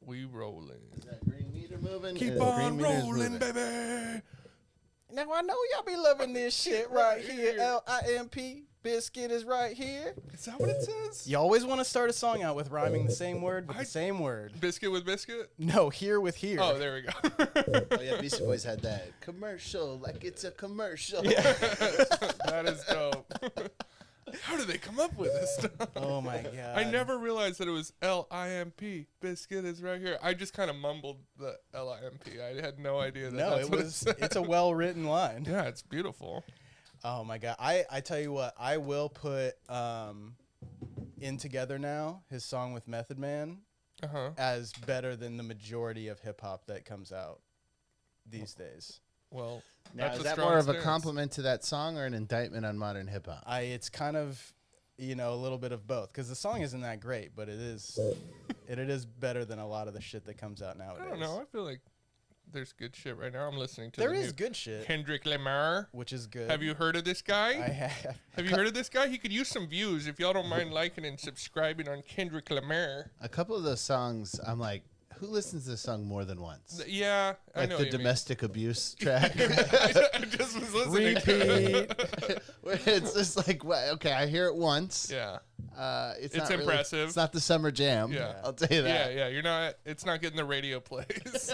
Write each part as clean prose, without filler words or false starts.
We rolling. Is that green meter moving? Keep on rolling, baby. Now I know y'all be loving this shit right here. L-I-M-P. Biscuit is right here. Is that what it says? You always want to start a song out with rhyming the same word with the same word. Biscuit with biscuit? No, here with here. Oh, there we go. Oh, yeah, Beastie Boys had that commercial, like it's a commercial. Yeah. That is dope. How did they come up with this stuff? Oh, my God. I never realized that it was L-I-M-P. Biscuit is right here. I just kind of mumbled the L-I-M-P. I had no idea that that's what it said. It's a well-written line. Yeah, it's beautiful. Oh, my God. I tell you what, I will put In Together Now, his song with Method Man, as better than the majority of hip-hop that comes out these days. Well, Now, that's is a that strong more of a stance. compliment to that song or an indictment on modern hip hop? It's kind of, a little bit of both. Because the song isn't that great, but it is better than a lot of the shit that comes out nowadays. I don't know. I feel like there's good shit right now. I'm listening to There the is new good shit, Kendrick Lamar. which is good. Have you heard of this guy? I have. Have you heard of this guy? He could use some views if y'all don't mind liking and subscribing on Kendrick Lamar. A couple of those songs, I'm like, who listens to this song more than once? Yeah, I Like know the what you mean. domestic abuse track. I just was listening. Repeat. Where it's just like, well, okay, I hear it once. Yeah. It's It's not really- impressive. it's not the summer jam. Yeah. I'll tell you that. Yeah. You're not. It's not getting the radio plays.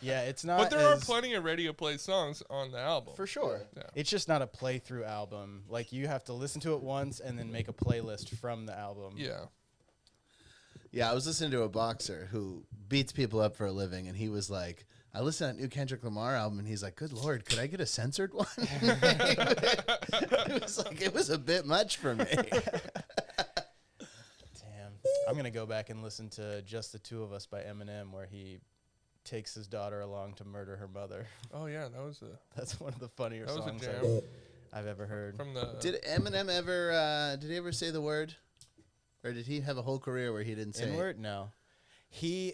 Yeah, it's not. But there are as- plenty of radio play songs on the album. For sure. Yeah. It's just not a playthrough album. Like, you have to listen to it once and then make a playlist from the album. Yeah. Yeah, I was listening to a boxer who beats people up for a living, and he was like, I listened to that new Kendrick Lamar album, and he's like, good Lord, could I get a censored one? It was like, it was a bit much for me. Damn. I'm going to go back and listen to Just the Two of Us by Eminem, where he takes his daughter along to murder her mother. Oh yeah, that was That's one of the funnier that was a songs jam I've ever heard. from the. Did Eminem ever, did he ever say the word? Or did he have a whole career where he didn't say it? N-word? No. He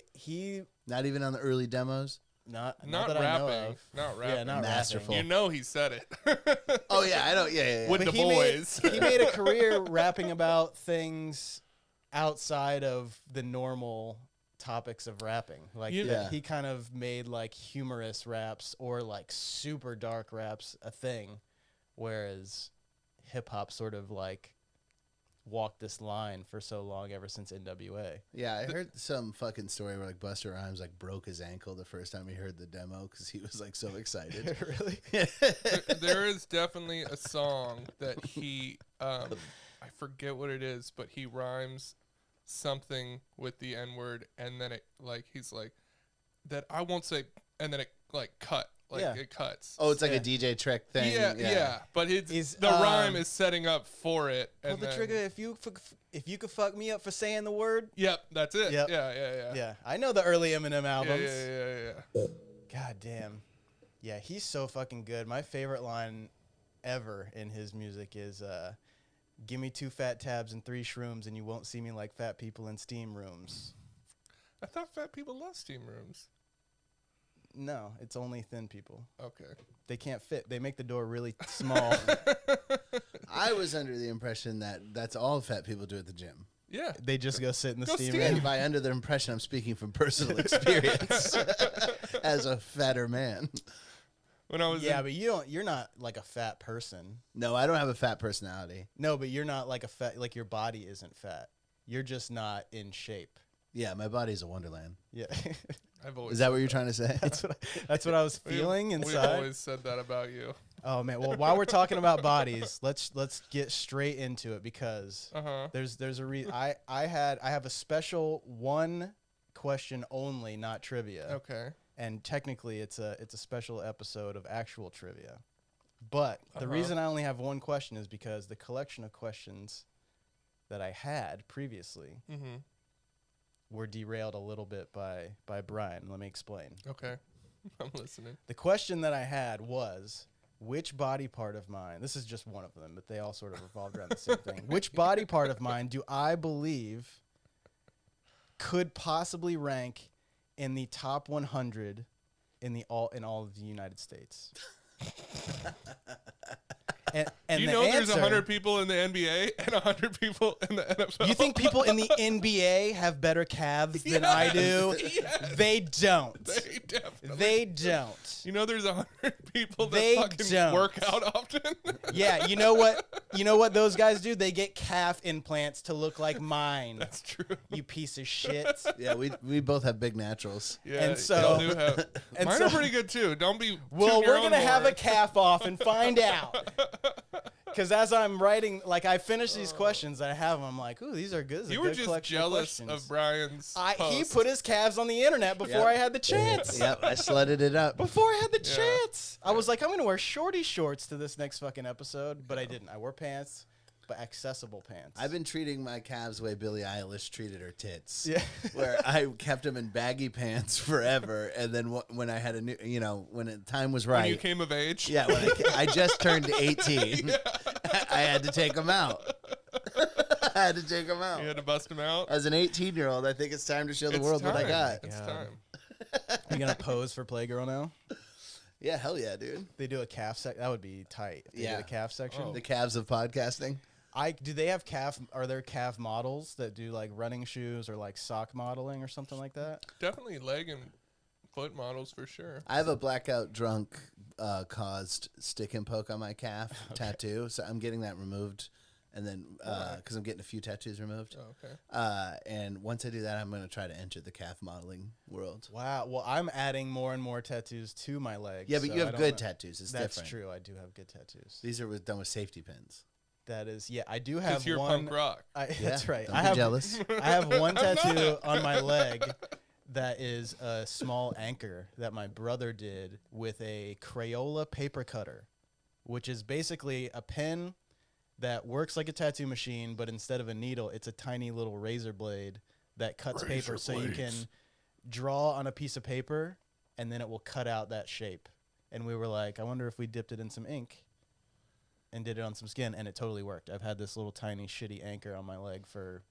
Not even on the early demos? not Not that I know rapping. of. Not rapping. Yeah, not Masterful. You know he said it. Oh, yeah, I don't, yeah. With But the he boys. he made a career rapping about things outside of the normal topics of rapping. Like, Yeah. he kind of made like humorous raps or like super dark raps a thing, whereas hip hop sort of like walked this line for so long ever since NWA. Yeah, I heard some fucking story where like Busta Rhymes like broke his ankle the first time he heard the demo because he was like so excited. Really? There is definitely a song that he, I forget what it is, but he rhymes something with the N-word, and then it like he's like that I won't say, and then it like cut, like Yeah. it cuts. Oh, it's like Yeah. a DJ Trek thing. Yeah. But Is, the rhyme is setting up for it. Pull And the then- trigger if you could fuck me up for saying the word. Yep, that's it. Yep. Yeah. Yeah, I know the early Eminem Yeah, albums. yeah. God damn. Yeah, he's so fucking good. My favorite line ever in his music is give me 2 fat tabs and 3 shrooms and you won't see me like fat people in steam rooms. I thought fat people love steam rooms. No, it's only thin people. Okay. They can't fit. They make the door really small. I was under the impression that that's all fat people do at the gym. Yeah. They just go sit in the Go steam steam. room. And by under the impression, I'm speaking from personal experience as a fatter man. When I was Yeah, in, but you're not like a fat person. No, I don't have a fat personality. No, but you're not like a fat, like your body isn't fat. You're just not in shape. Yeah, my body's a wonderland. Yeah. I've always Is that what you're trying to say? That's what I was We've- feeling We've inside. always said that about you. Oh man, well while we're talking about bodies, let's get straight into it because Uh-huh. there's a I have a special one question only, not trivia. Okay. And technically it's a special episode of actual trivia. But the Uh-huh. reason I only have one question is because the collection of questions that I had previously Mm-hmm. were derailed a little bit by Brian. Let me explain. Okay. I'm listening. The question that I had was, which body part of mine, this is just one of them, but they all sort of revolved around the same thing. Which body part of mine do I believe could possibly rank in the top 100 in all of the United States? And You the know there's answer, 100 people in the NBA and 100 people in the NFL. You think people in the NBA have better calves than I do? Yes. They don't. They definitely. They don't. You know there's 100 people that They fucking don't. work out often. Yeah, you know what? You know what those guys do? They get calf implants to look like mine. That's true. You piece of shit. Yeah, we both have big naturals. Yeah, And so- y'all do have. and Mine so- are pretty good too. Don't be. Well, tooting your we're own gonna have a horn. calf off and find out. Because as I'm writing, like I finish these questions, I have them. I'm like, ooh, these are good. This is a You were good just collection jealous of of questions. Brian's. He post. put his calves on the internet before Yep. I had the chance. Yep, I sledded it up. Before I had the Yeah. chance. I was like, I'm going to wear shorty shorts to this next fucking episode, but I didn't. I wore pants, but accessible pants. I've been treating my calves the way Billie Eilish treated her tits. Yeah. Where I kept them in baggy pants forever, and then when I had a new, when the time was right. When you came of age. Yeah, when I just turned 18, I had to take them out. I had to take them out. You had to bust him out. As an 18-year-old, I think it's time to show the It's world what I time. got. It's God. time. Are you going to pose for Playgirl now? Yeah, hell yeah, dude. They do a calf sec. That would be tight. If they Yeah. did a calf section. Oh. The calves of podcasting. Do they have calf? Are there calf models that do like running shoes or like sock modeling or something like that? Definitely leg and foot models for sure. I have a blackout drunk caused stick and poke on my calf tattoo, so I'm getting that removed, and then because I'm getting a few tattoos removed. Oh, okay. And once I do that, I'm going to try to enter the calf modeling world. Wow. Well, I'm adding more and more tattoos to my legs. Yeah, but so you I have don't good know. tattoos. It's That's different. true. I do have good tattoos. These are done with safety pins. That is, yeah. I do have Because you're one. punk rock. That's right. Don't I be have jealous. I have one I'm tattoo not. on my leg that is a small anchor that my brother did with a Crayola paper cutter, which is basically a pen that works like a tattoo machine, but instead of a needle, it's a tiny little razor blade that cuts paper, so you can draw on a piece of paper, and then it will cut out that shape. And we were like, I wonder if we dipped it in some ink and did it on some skin, and it totally worked. I've had this little tiny shitty anchor on my leg for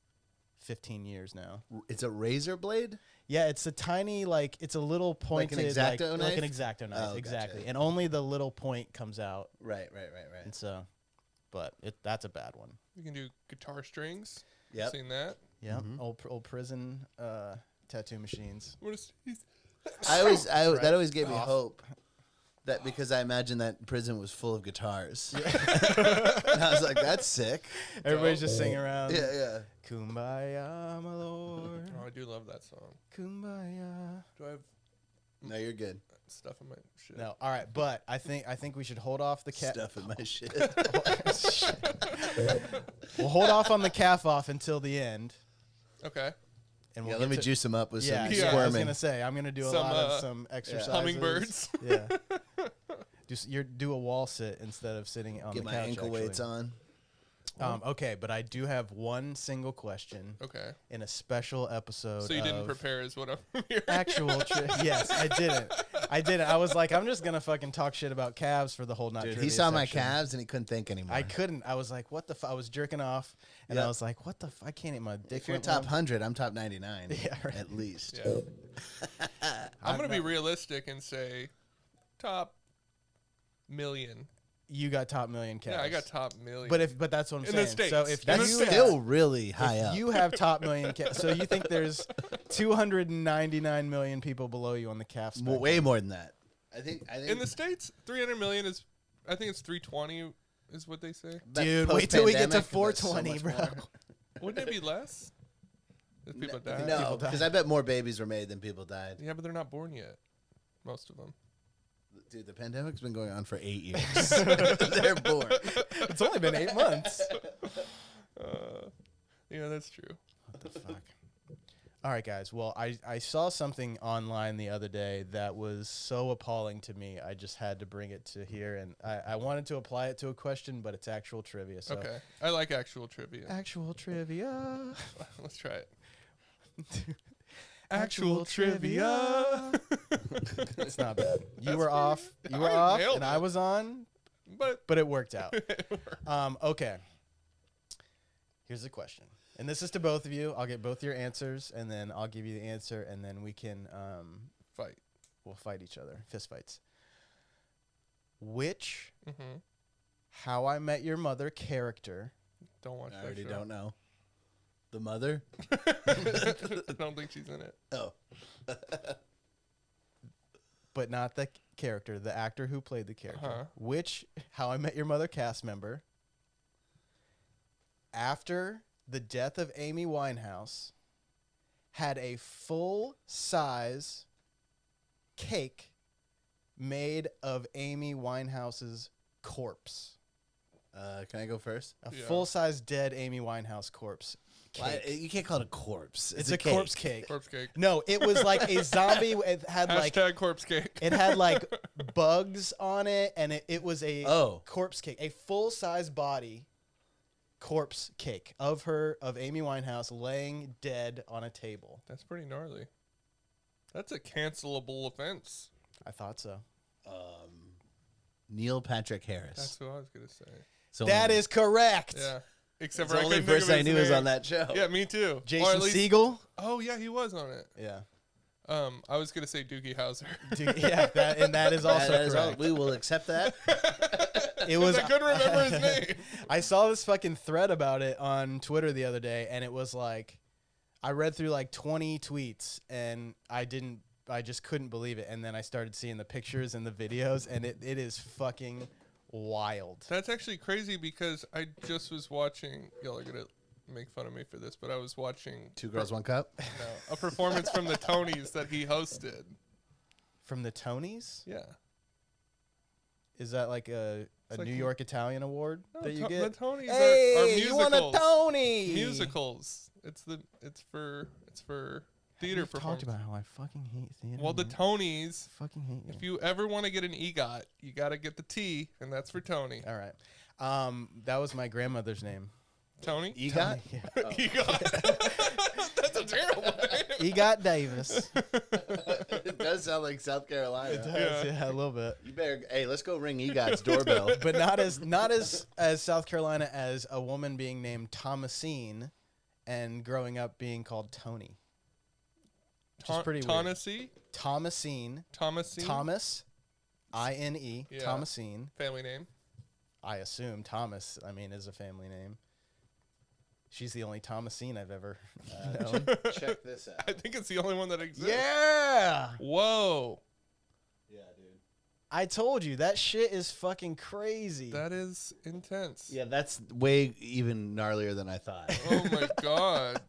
15 years now. It's a razor blade? Yeah, it's a tiny, like, it's a little Like pointed, an X-Acto like an knife? X-Acto knife, Oh, exactly. gotcha. And only the little point comes out, Right. and so, but that's a bad one. You can do guitar strings. Yep. Seen that? Yeah, Mhm. old prison tattoo machines. What is That always gave me Off. hope. That because I imagine that prison was full of guitars. And I was like, that's sick. Everybody's just singing around. Yeah. Kumbaya, my lord. Oh, I do love that song. Kumbaya. Do I have No, you're good. stuff in my shit? No, all right, but I think we should hold off the cat. Stuff in my shit. We'll hold off on the calf off until the end, Okay. and Yeah, we'll let me get to- juice them up with Yeah, some I was squirming. gonna say I'm gonna do a Some, lot of some exercises. Hummingbirds. Yeah. Do a wall sit instead of sitting on Get the my couch. ankle weights on. Okay, but I do have one single question Okay. in a special episode. So you didn't of prepare is what I'm hearing. actual. Yes, I didn't. I was like, I'm just gonna fucking talk shit about calves for the whole night. Dude, he saw my calves and he couldn't think anymore. I couldn't. I was like, what the fuck? I was jerking off, and Yep. I was like, what the fuck? I can't eat my dick. If you're went top limp. 100, I'm top 99. Yeah, right. At least. Yeah. I'm I'm gonna be not- realistic and say top million. You got top million calves. Yeah, I got top million. But that's what I'm In saying. the States. So if In That's the you States. still really high if up. you have top million calves, so you think there's 299 million people below you on the calf spectrum? Way more than that. I think in the States, 300 million is, I think it's 320 is what they say. Dude, wait till we get to post-pandemic, that's so 420, much bro. more. Wouldn't it be less? If people die? No, People die. because I bet more babies were made than people died. Yeah, but they're not born yet. Most of them. Dude, the pandemic's been going on for 8 years. They're born. It's only been 8 months. Yeah, that's true. What the fuck? All right, guys. Well, I saw something online the other day that was so appalling to me. I just had to bring it to here, and I wanted to apply it to a question, but it's actual trivia. So Okay. I like actual trivia. Actual trivia. Let's try it. Actual trivia. It's not bad. You That's were pretty off. good. You were I off, nailed and it. I was on, But but it worked out. Okay. Here's the question, and this is to both of you. I'll get both your answers, and then I'll give you the answer, and then we can fight. we'll fight each other, fist fights. Which Mm-hmm. How I Met Your Mother character, Don't watch I that already show. don't know. The mother? I don't think she's in it. Oh. but not the character, the actor who played the character. Uh-huh. Which How I Met Your Mother cast member, after the death of Amy Winehouse, had a full-size cake made of Amy Winehouse's corpse. Can I go first? A Yeah. full-size dead Amy Winehouse corpse. Why, Cake. you can't call it a corpse. It's a corpse cake. Corpse cake. No, it was like a zombie. It had like Hashtag corpse cake. it had like bugs on it, and it was a Oh. corpse cake, a full-size body corpse cake of Amy Winehouse laying dead on a table. That's pretty gnarly. That's a cancelable offense. I thought so. Neil Patrick Harris. That's what I was gonna say. So That is correct. Yeah. Except the for I only couldn't think of person I his knew was name. on that show. Yeah, me too. Or Jason at least, Segel. Oh yeah, he was on it. Yeah. I was gonna say Doogie Howser. Dude, yeah, that is also That is all- correct. we will accept that. It was. I couldn't remember his name. I saw this fucking thread about it on Twitter the other day, and it was like, I read through like 20 tweets, and I just couldn't believe it. And then I started seeing the pictures and the videos, and it is fucking wild. That's actually crazy because I just was watching. Y'all are gonna make fun of me for this, but I was watching Two Girls, One Cup. a performance from the Tonys that he hosted. From the Tonys? Yeah. Is that like a like New York Italian award No, that you The get? Tonys Hey, are you musicals. won a Tony! Musicals. It's for theater We've performance. talked about how I fucking hate theater. Well, the man. Tonys. fucking hate you. If you ever want to get an EGOT, you got to get the T, and that's for Tony. All right. That was my grandmother's name. Tony? EGOT? Yeah. EGOT. That's a terrible name. Egot Davis. It does sound like South Carolina. Yeah, a little bit. You better. Hey, let's go ring EGOT's doorbell. But not as South Carolina as a woman being named Thomasine and growing up being called Tony. Which is pretty weird. Tennessee? Thomasine. Thomasine? Thomas. I-N-E. Yeah. Thomasine. Family name. I assume Thomas, is a family name. She's the only Thomasine I've ever known. Check this out. I think it's the only one that exists. Yeah! Whoa. Yeah, dude. I told you, that shit is fucking crazy. That is intense. Yeah, that's way even gnarlier than I thought. Oh my God.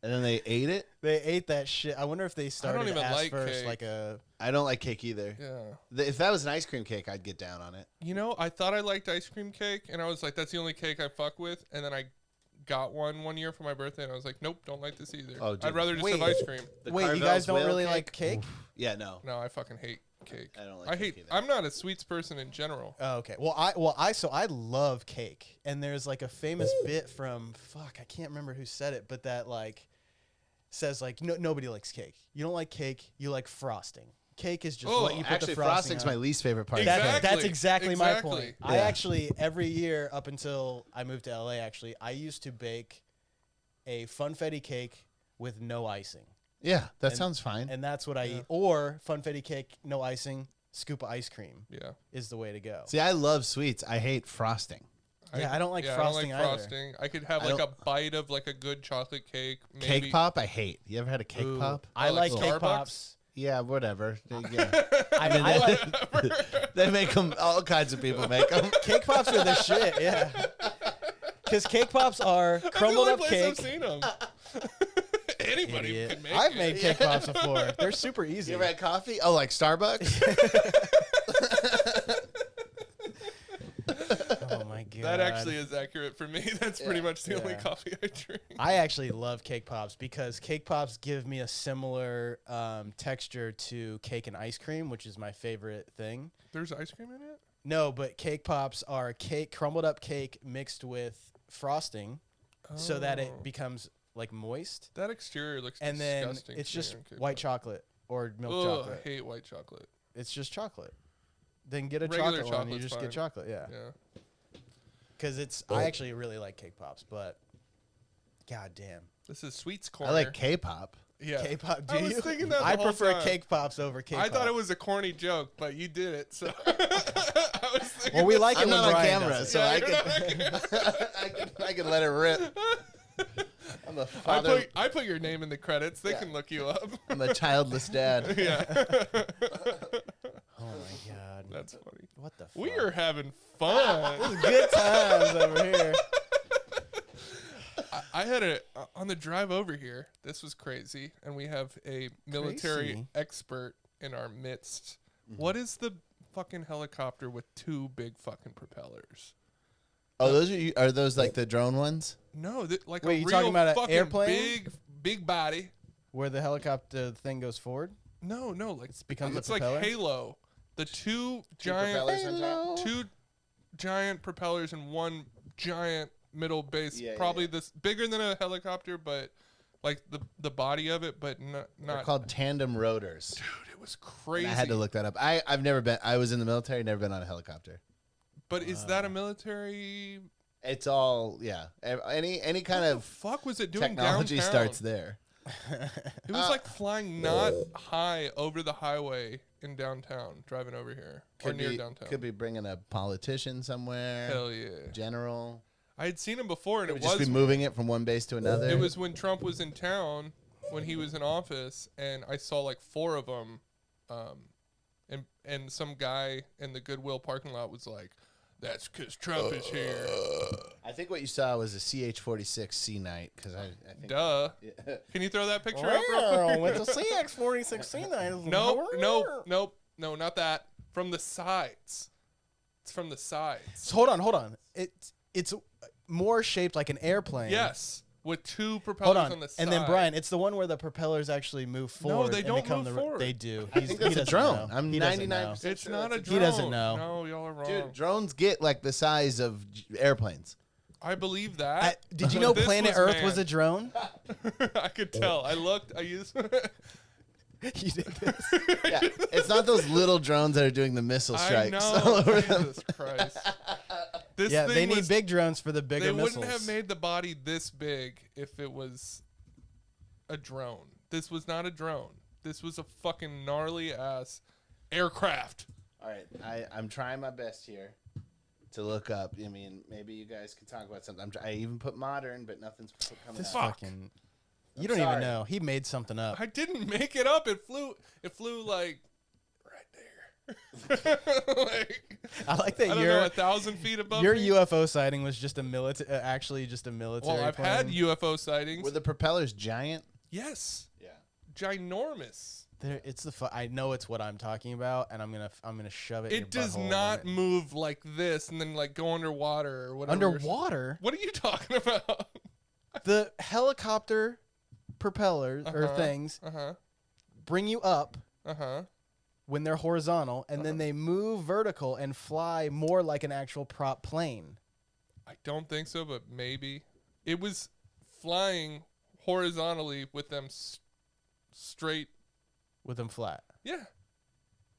And then they ate it. They ate that shit. I wonder if they started even ass like first, cake. like a... I don't like cake either. Yeah. If that was an ice cream cake, I'd get down on it. You know, I thought I liked ice cream cake, and I was like, that's the only cake I fuck with. And then I got one year for my birthday, and I was like, nope, don't like this either. Oh, dude. I'd rather just Wait. have ice cream. The Wait, you Carvel's guys don't whale really cake? like cake? Yeah, no. No, I fucking hate cake. I don't like I cake hate. either. I'm not a sweets person in general. Oh, okay. Well, I love cake, and there's like a famous bit from I can't remember who said it, but that like says like nobody likes cake. You don't like cake. You like frosting. Cake is just Oh, what you put Actually, the frosting frosting's on. my least favorite part. Exactly. Of cake. That's exactly my point. Exactly. I Yeah. actually every year up until I moved to LA, actually, I used to bake a funfetti cake with no icing, Yeah, that And- sounds fine. and that's what I eat. Or funfetti cake, no icing, scoop of ice cream Yeah. is the way to go. See, I love sweets. I hate frosting. Yeah, I don't like frosting I don't like either. frosting. I could have I like a don't- bite of like a good chocolate cake. Maybe. Cake pop, I hate. You ever had a cake Ooh, pop? I Oh, like like cake Starbucks? pops. Yeah, whatever. Yeah. I like They make them. All kinds of people make them. cake pops are the shit. Yeah, because cake pops are That's the crumbled only up place cake. I've seen them. Anybody Idiot. can make I've it. made cake pops before. They're super easy. You ever had coffee? Oh, like Starbucks? Oh my god. That actually is accurate for me. That's pretty much the only Yeah. coffee I drink. I actually love cake pops because cake pops give me a similar texture to cake and ice cream, which is my favorite thing. There's ice cream in it? No, but cake pops are crumbled up cake mixed with frosting so that it Oh. becomes like moist. That exterior looks And then disgusting. it's to me just on cake white pops. chocolate or milk Ugh, chocolate. I hate white chocolate. It's just chocolate. Then get a Regular chocolate one. You chocolate's just fine. get chocolate, yeah. Yeah. Because I actually really like cake pops, but god damn. This is Sweets Corner. I like K-pop. Yeah. K-pop, do I was you? thinking that the I whole prefer time. cake pops over cake I pop. thought it was a corny joke, but you did it. So I was thinking Well, we like it I'm when not on Brian camera, does it. so I can let it rip. I'm a father. I put your name in the credits. They Yeah. can look you up. I'm a childless dad. Yeah. Oh my god. That's funny. What the fuck? We are having fun. This is good times over here. I had on the drive over here. This was crazy, and we have a military Crazy. expert in our midst. Mm-hmm. What is the fucking helicopter with two big fucking propellers? Oh, are those like the drone ones? No, like Wait, a you real talking about an fucking airplane? big body. Where the helicopter thing goes forward? No, like becomes a it's like propeller? Halo. The two propellers giant, on top? two giant propellers and one giant middle base. Yeah, Probably yeah. this bigger than a helicopter, but like the body of it, but They're not. called tandem rotors. Dude, it was crazy. And I had to look that up. I've never been. I was in the military. Never been on a helicopter. But is that a military? It's all Any kind What the of fuck was it doing technology downtown? starts there. It was like flying not high over the highway in downtown, driving over here or near downtown. Could be bringing a politician somewhere. Hell yeah! General. I had seen him before, and Could it just was be moving it from one base to another. It was when Trump was in town, when he was in office, and I saw like 4 of them, and some guy in the Goodwill parking lot was like, "That's because Trump is here." I think what you saw was a CH-46 C Knight because I think. Duh. Yeah. Can you throw that picture up real quick? With the CX-46C9. Nope, not that. From the sides. It's from the sides. So hold on. It's more shaped like an airplane. Yes, with 2 Hold propellers on. on the side. And then Brian, it's the one where the propellers actually move forward. they and don't become move the, forward. They do. I think that's a drone. I'm He doesn't 99%. know. It's not a He drone. doesn't know. No, y'all are wrong. Dude, drones get like the size of airplanes. I believe that. Did you know This Planet was Earth manned. was a drone? I could tell. I looked. I used. You did this. Yeah, it's not those little drones that are doing the missile I strikes all know. over them. Jesus Christ. This Yeah, thing they need was, big drones for the bigger They missiles. wouldn't have made the body this big if it was a drone. This was not a drone. This was a fucking gnarly ass aircraft. All right, I'm trying my best here to look up. I mean, maybe you guys can talk about something. I even put modern, but nothing's coming This up. fucking. You don't sorry. even know. He made something up. I didn't make it up. It flew like right there. Like, I like that I don't know, 1,000 feet above your me. UFO sighting was just a actually just a military. Well, I've plane. had UFO sightings. Were the propellers giant? Yes, Yeah. ginormous. It's the. I know it's what I'm talking about, and I'm gonna shove it. in It your does butthole not when move like this and then like go underwater or whatever. underwater. What are you talking about? The helicopter propellers or Uh-huh. things Uh-huh. bring you up Uh-huh. when they're horizontal, and then they move vertical and fly more like an actual prop plane. I don't think so, but maybe. It was flying horizontally with them straight. With them flat. Yeah.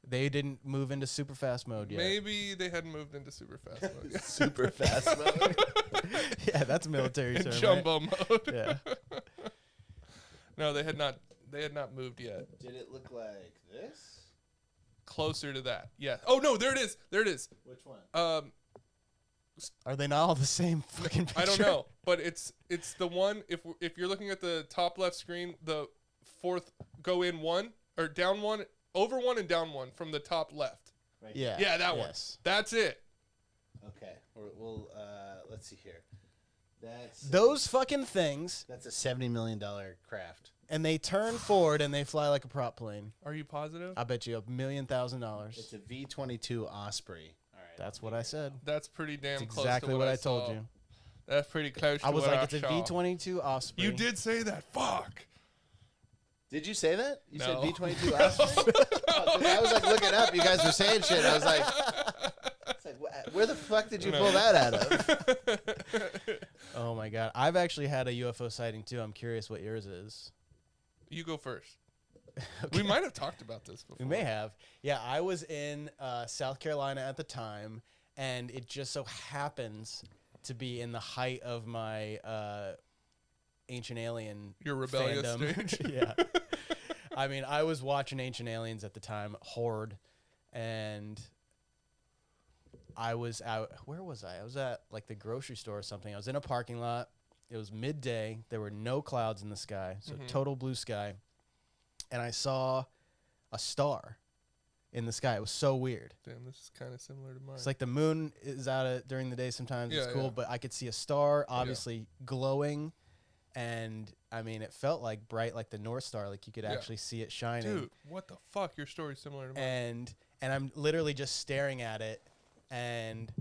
They didn't move into super fast mode yet. Maybe they hadn't moved into super fast mode yet. Super fast mode. Yeah, that's military In term. jumbo mode. Yeah. No, they had not moved yet. Did it look like this? Closer to that. Yeah. Oh no, there it is. There it is. Which one? Are they not all the same fucking picture? I don't know, but it's the one. If you're looking at the top left screen, the fourth go in one or down one, over one and down one from the top left. Right Yeah. Yeah, that one. Yes. That's it. Okay. We'll let's see here. Those fucking things, That's a $70 million craft. and they turn forward and they fly like a prop plane. Are you positive? I bet you $1,000,000. It's a V-22 Osprey. All right. That's what I said. That's pretty damn It's close exactly to what I I told saw. you. That's pretty close to I was what like, I it's a saw. V-22 Osprey. You did say that. Fuck. Did you say that? You No. said V-22 Osprey? Oh, 'cause I was like looking up. You guys were saying shit. I was like, it's like, where the fuck did you pull that out of? Oh my god, I've actually had a UFO sighting too. I'm curious what yours is. You go first. We might have talked about this before. We may have. Yeah, I was in South Carolina at the time, and it just so happens to be in the height of my Ancient Alien Your rebellious fandom. stage. Yeah. I mean, I was watching Ancient Aliens at the time, Horde, and I was out. Where was I? I was at like the grocery store or something. I was in a parking lot. It was midday. There were no clouds in the sky, so total blue sky. And I saw a star in the sky. It was so weird. Damn, this is kind of similar to mine. It's like the moon is out during the day sometimes. It's cool, but I could see a star, obviously glowing. And, I mean, it felt like bright, like the North Star. Like, you could actually see it shining. Dude, what the fuck? Your story's similar to mine. And I'm literally just staring at it and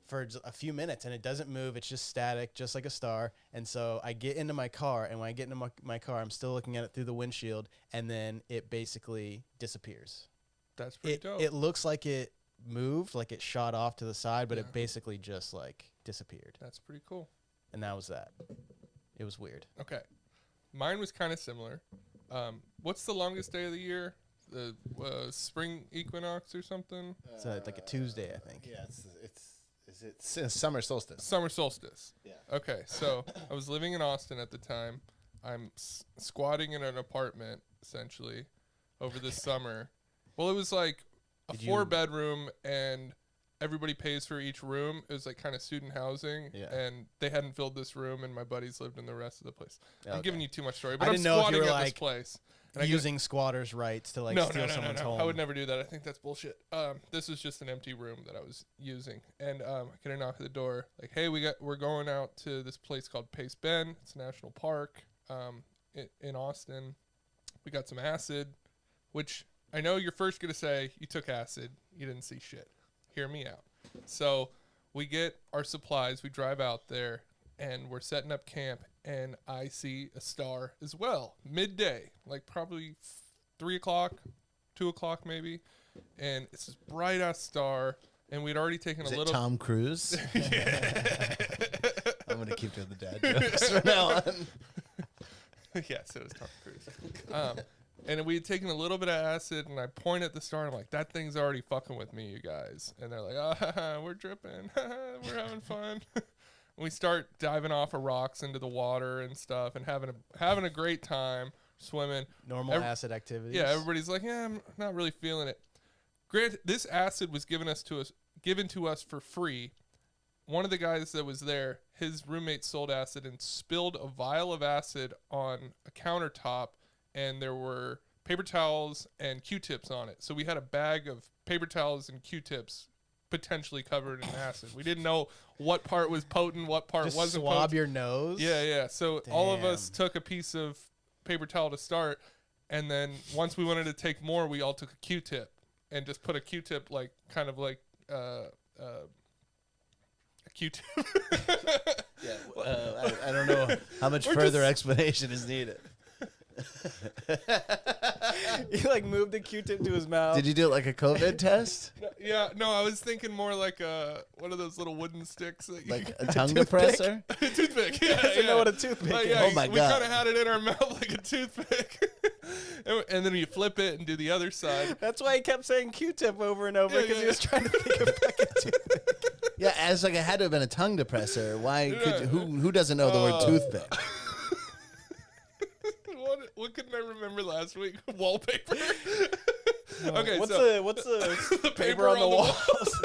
for a few minutes, and it doesn't move. It's just static, just like a star. And so I get into my car, and when I get into my car, I'm still looking at it through the windshield, and then it basically disappears. That's pretty dope. It looks like it moved, like it shot off to the side, but it basically just, like, disappeared. That's pretty cool. And that was that. It was weird. Okay. Mine was kind of similar. What's the longest day of the year? The spring equinox or something? It's like a Tuesday, I think. Yeah, it's summer solstice. Summer solstice. Yeah. Okay, so I was living in Austin at the time. I'm squatting in an apartment, essentially, over this summer. Well, it was like a 4-bedroom, and everybody pays for each room. It was like kind of student housing, and they hadn't filled this room, and my buddies lived in the rest of the place. I'm giving you too much story, but I'm squatting at this place. And using squatters' rights to steal someone's home. I would never do that. I think that's bullshit. This was just an empty room that I was using, and I get a knock at the door, like, "Hey, we're going out to this place called Pace Bend. It's a national park in Austin. We got some acid," which I know you're first gonna say you took acid. You didn't see shit. Hear me out. So we get our supplies. We drive out there, and we're setting up camp. And I see a star as well, midday, like probably 3 o'clock, 2 o'clock maybe. And it's this bright ass star. And we'd already taken a little. Tom Cruise? I'm going to keep doing the dad jokes from now on. Yes, it was Tom Cruise. And we had taken a little bit of acid, and I point at the star, and I'm like, that thing's already fucking with me, you guys. And they're like, we're dripping. We're having fun. We start diving off of rocks into the water and stuff, and having a great time swimming. Normal acid activities. Yeah, everybody's like, yeah, I'm not really feeling it. Granted, this acid was given to us for free. One of the guys that was there, his roommate sold acid and spilled a vial of acid on a countertop, and there were paper towels and Q-tips on it. So we had a bag of paper towels and Q-tips potentially covered in acid. We didn't know what part was potent, what part Just wasn't swab potent. your nose? Yeah. So all of us took a piece of paper towel to start, and then once we wanted to take more, we all took a Q-tip and just put a Q-tip like kind of like a Q-tip. I don't know how much further explanation is needed. He like moved the Q-tip to his mouth. Did you do it like a COVID test? No, I was thinking more like one of those little wooden sticks. That Like a tongue depressor? A toothpick. Yeah, I didn't know what a toothpick is. Oh my we God. kind of had it in our mouth like a toothpick. and then you flip it and do the other side. That's why he kept saying Q-tip over and over, because he was trying to think of fucking toothpick. Yeah, as like it had to have been a tongue depressor. Why could who doesn't know the word toothpick? What couldn't I remember last week? Wallpaper. Okay, what's the the paper on the walls?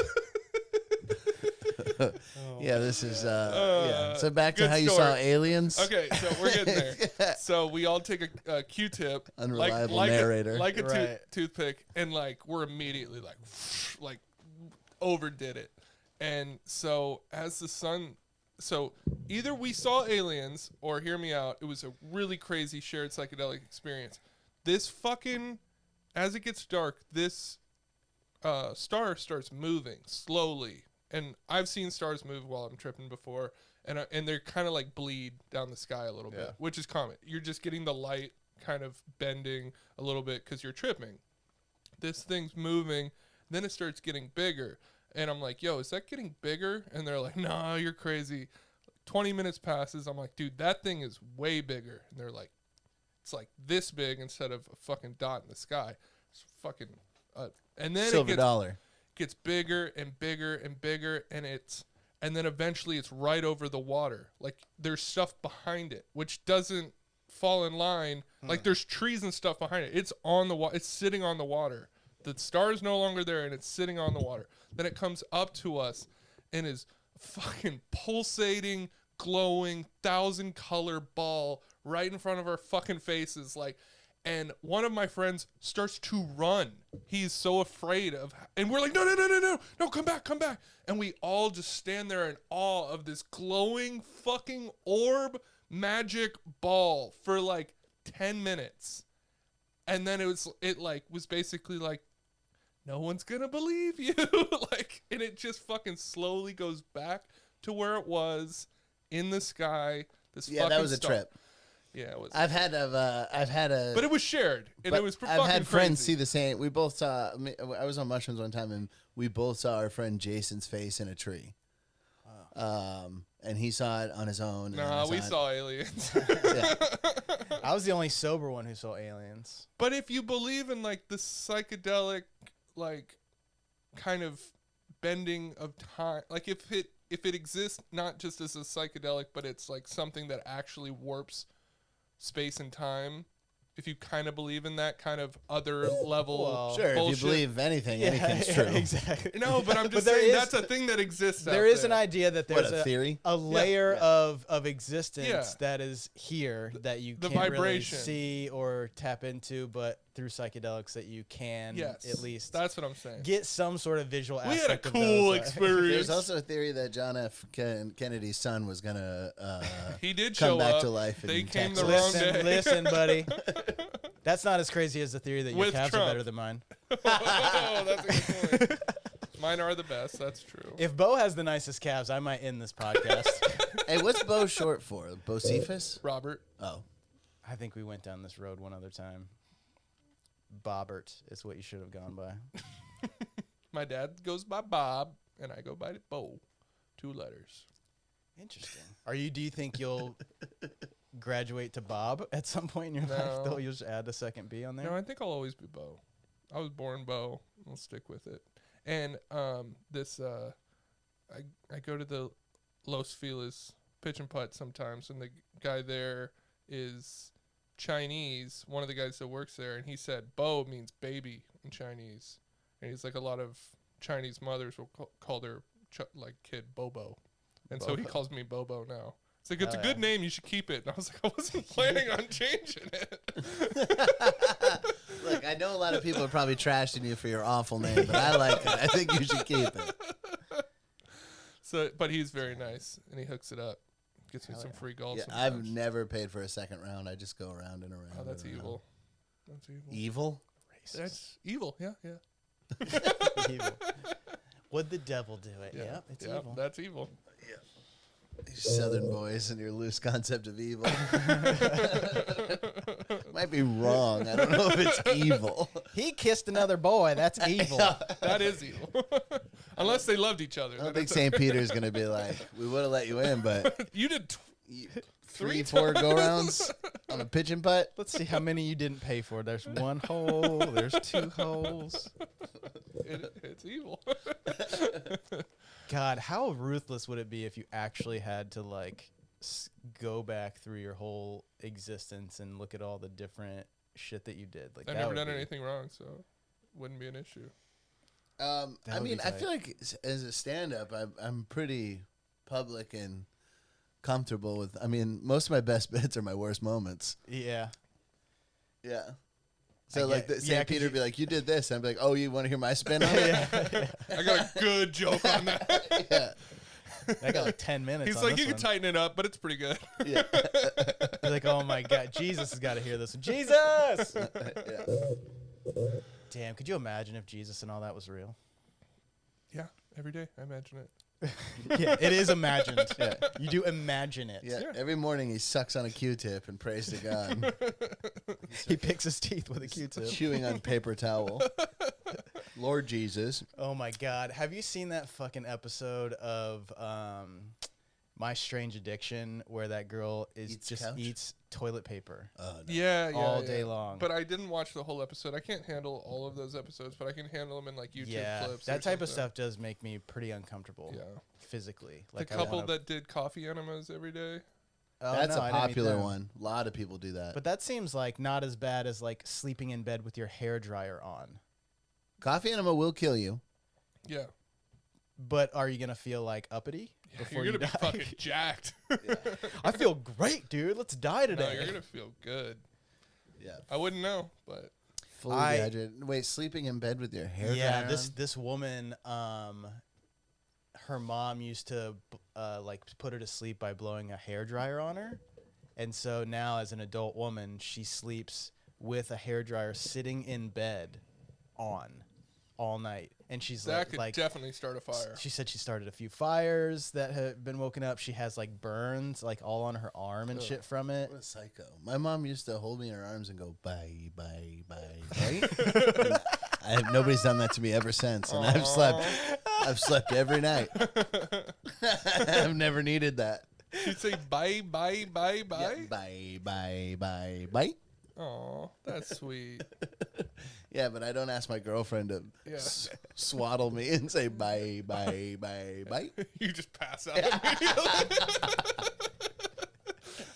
Yeah, this is yeah. So back to good how you story. saw aliens. Okay, so we're getting there. So we all take a Q-tip, Unreliable like narrator. like a Right. toothpick, and like we're immediately like overdid it. And so as the sun, so either we saw aliens, or hear me out, it was a really crazy shared psychedelic experience. This fucking, as it gets dark, this star starts moving slowly. And I've seen stars move while I'm tripping before, and they're kind of like bleed down the sky a little bit, which is common. You're just getting the light kind of bending a little bit because you're tripping. This thing's moving, then it starts getting bigger. And I'm like, yo, is that getting bigger? And they're like, nah, you're crazy. 20 minutes passes. I'm like, dude, that thing is way bigger. And they're like, it's like this big instead of a fucking dot in the sky. It's fucking, and then Silver dollar. Gets bigger and bigger and bigger, and then eventually it's right over the water. Like there's stuff behind it, which doesn't fall in line. Like there's trees and stuff behind it. It's on the water. It's sitting on the water. the star is no longer there and it's sitting on the water. Then it comes up to us and is fucking pulsating, glowing, 1,000-color ball right in front of our fucking faces, like. And one of my friends starts to run. He's so afraid of, and we're like, no, come back. And we all just stand there in awe of this glowing fucking orb magic ball for like 10 minutes. And then it was basically like, no one's gonna believe you. Like, and it just fucking slowly goes back to where it was in the sky. Yeah, that was a trip. Yeah, it was. I've had a. But it was shared, and it was fucking I've had friends crazy. see the same. We both saw. I was on mushrooms one time, and we both saw our friend Jason's face in a tree. And he saw it on his own. And Nah, we saw aliens. Yeah. I was the only sober one who saw aliens. But if you believe in like the psychedelic, like kind of bending of time, like if it exists not just as a psychedelic, but it's like something that actually warps space and time, if you kind of believe in that kind of other level, Well, Sure, bullshit. if you believe anything, anything's true. Exactly. No, but I'm just But there saying is- that's a thing that exists. There is an idea that What, there's a theory? a layer Yeah. of existence Yeah. that is here that you The can't vibration. really see or tap into, but through psychedelics that you can Yes, at least that's what I'm saying. get some sort of visual We aspect had a of cool those. experience. There's also a theory that John F. Kennedy's son was gonna He did come show back up. to life. They in came the Texas. wrong day. Listen, buddy. That's not as crazy as the theory that your With calves Trump. are better than mine. Oh, that's a good point. Mine are the best. That's true. If Bo has the nicest calves, I might end this podcast. Hey, what's Bo short for? Bocephus? Robert. Oh, I think we went down this road one other time. Bobbert is what you should have gone by. My dad goes by Bob, and I go by Bo. 2 letters. Interesting. Do you think you'll graduate to Bob at some point in your life, No. though? You'll just add a second B on there? No, I think I'll always be Bo. I was born Bo. I'll stick with it. And I go to the Los Feliz pitch and putt sometimes, and the guy there is Chinese, one of the guys that works there, and he said Bo means baby in Chinese. And he's like, a lot of Chinese mothers will call their kid Bobo. And so he Bobo. calls me Bobo now. It's like, it's Oh, a good yeah. name, you should keep it. And I was like, I wasn't planning on changing it. look, I know a lot of people are probably trashing you for your awful name, but I like it. I think you should keep it. So, but he's very nice, and he hooks it up. Gets me Hell some yeah. free golf. Yeah, sometimes. I've never paid for a second round. I just go around and around. Oh, that's and around. evil. That's evil. Evil? That's evil. Yeah, yeah. Evil. Would the devil do it? Yeah, Yep, it's yeah, evil. That's evil. You Southern boys and your loose concept of evil. Might be wrong. I don't know if it's evil. He kissed another boy. That's evil. That is evil. Unless they loved each other. I don't then think it's St. Peter's going to be like, we would have let you in, but you did. three, 3 4 go-rounds on a pitch and putt. Let's see how many you didn't pay for. There's 1 hole. There's 2 holes. It's evil. God, how ruthless would it be if you actually had to go back through your whole existence and look at all the different shit that you did? Like, I've that never would done be- anything wrong, so wouldn't be an issue. I would mean, be I tight. feel like as a stand-up, I'm pretty public and comfortable with. I mean, most of my best bits are my worst moments. Yeah. Yeah. I So like, get- St. yeah, 'cause Peter would be like, "You did this," and I'd be like, "Oh, you want to hear my spin on it?" I got a good joke on that. yeah. I got like 10 minutes. He's on like, this you can one. tighten it up, but it's pretty good. Yeah. He's like, oh my God, Jesus has got to hear this one. Jesus! Yeah. Damn, could you imagine if Jesus and all that was real? Yeah, every day I imagine it. Yeah, it is imagined. Yeah. You do imagine it. Yeah. Yeah. Every morning he sucks on a Q-tip and prays to God, He picks his teeth with a Q-tip. chewing on paper towel. Lord Jesus. Oh my God. Have you seen that fucking episode of My Strange Addiction where that girl Eats just couch? eats toilet paper Oh, no. Yeah, yeah, all yeah. day long? But I didn't watch the whole episode. I can't handle all of those episodes, but I can handle them in like YouTube yeah, clips. that or type of something. stuff does make me pretty uncomfortable Yeah. physically. The Like I couple wanna- that did coffee enemas every day. Oh, That's no, a I didn't eat popular them. one. A lot of people do that. But that seems like not as bad as like sleeping in bed with your hair dryer on. Coffee enema will kill you. Yeah. But are you gonna feel like uppity before You're you gonna die? be fucking jacked. I feel great, dude. Let's die No, today. you're gonna feel good. Yeah. I wouldn't know, but Fully dehydrated. Wait, sleeping in bed with your hair Yeah, dryer this woman, her mom used to like put her to sleep by blowing a hair dryer on her, and so now as an adult woman, she sleeps with a hair dryer sitting in bed on all night, and she's that could like definitely start a fire. she said she started a few fires that have been woken up. She has like burns like all on her arm and shit from it. What a psycho. My mom used to hold me in her arms and go, bye, bye, bye, bye. Nobody's done that to me ever since, and I've slept every night. I've never needed that. You'd say bye, bye, bye, bye. Yeah, bye, bye, bye, bye. Oh, that's sweet. Yeah, but I don't ask my girlfriend to swaddle me and say bye, bye, bye, bye. You just pass out immediately.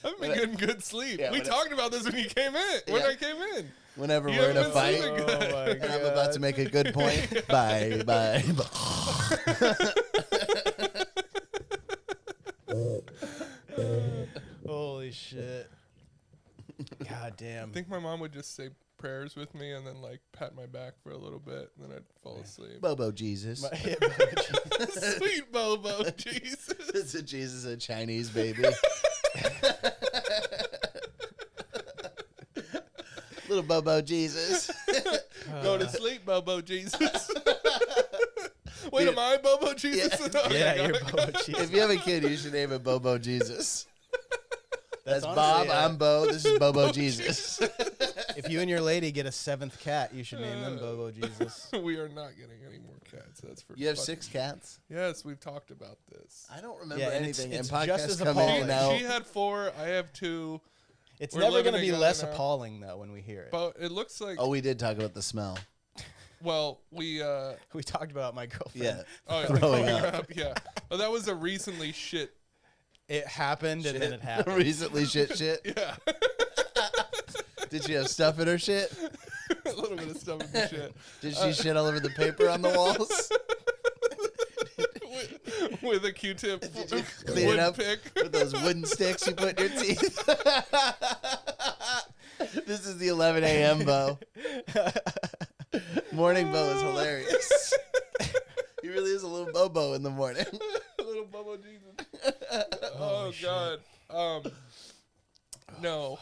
I've been getting good sleep. Yeah, we talked about this when you came in. When I came in. Whenever You we're in a haven't fight been sleeping good. Oh my and I'm about to make a good point, bye, bye, Holy shit! God damn. I think my mom would just say prayers with me and then like pat my back for a little bit and then I'd fall asleep. Bobo Jesus. Sweet Bobo Jesus. It's a Jesus, a Chinese baby. Little Bobo Jesus. Go to sleep, Bobo Jesus. Wait, am I Bobo Jesus? Yeah, you're Bobo Jesus. If you have a kid, you should name it Bobo Jesus. That's honestly, Bob. I'm Bo. This is Bobo Jesus. If you and your lady get a 7th cat, you should name them Bobo Jesus. We are not getting any more cats. That's for You have fucking- 6 cats? Yes, we've talked about this. I don't remember Yeah, and anything. it's and just podcasts as come in appalling. and out. She had 4. I have 2. It's We're never living going to be together less now. appalling, though, when we hear it. But it looks like. Oh, we did talk about the smell. Well, we. We talked about my girlfriend. Yeah. Oh, yeah. Throwing up. Yeah. Well, that was a recently shit. It happened, and then it happened. Recently shit. Yeah. Did she have stuff in her shit? A little bit of stuff in the shit. Did she shit all over the paper on the walls? With a Q-tip. Did you clean it up pick. with those wooden sticks you put in your teeth? This is the 11 a.m. Bo. Morning Bo is hilarious. He really is a little Bobo in the morning. A little Bobo Jesus. Oh, God. No,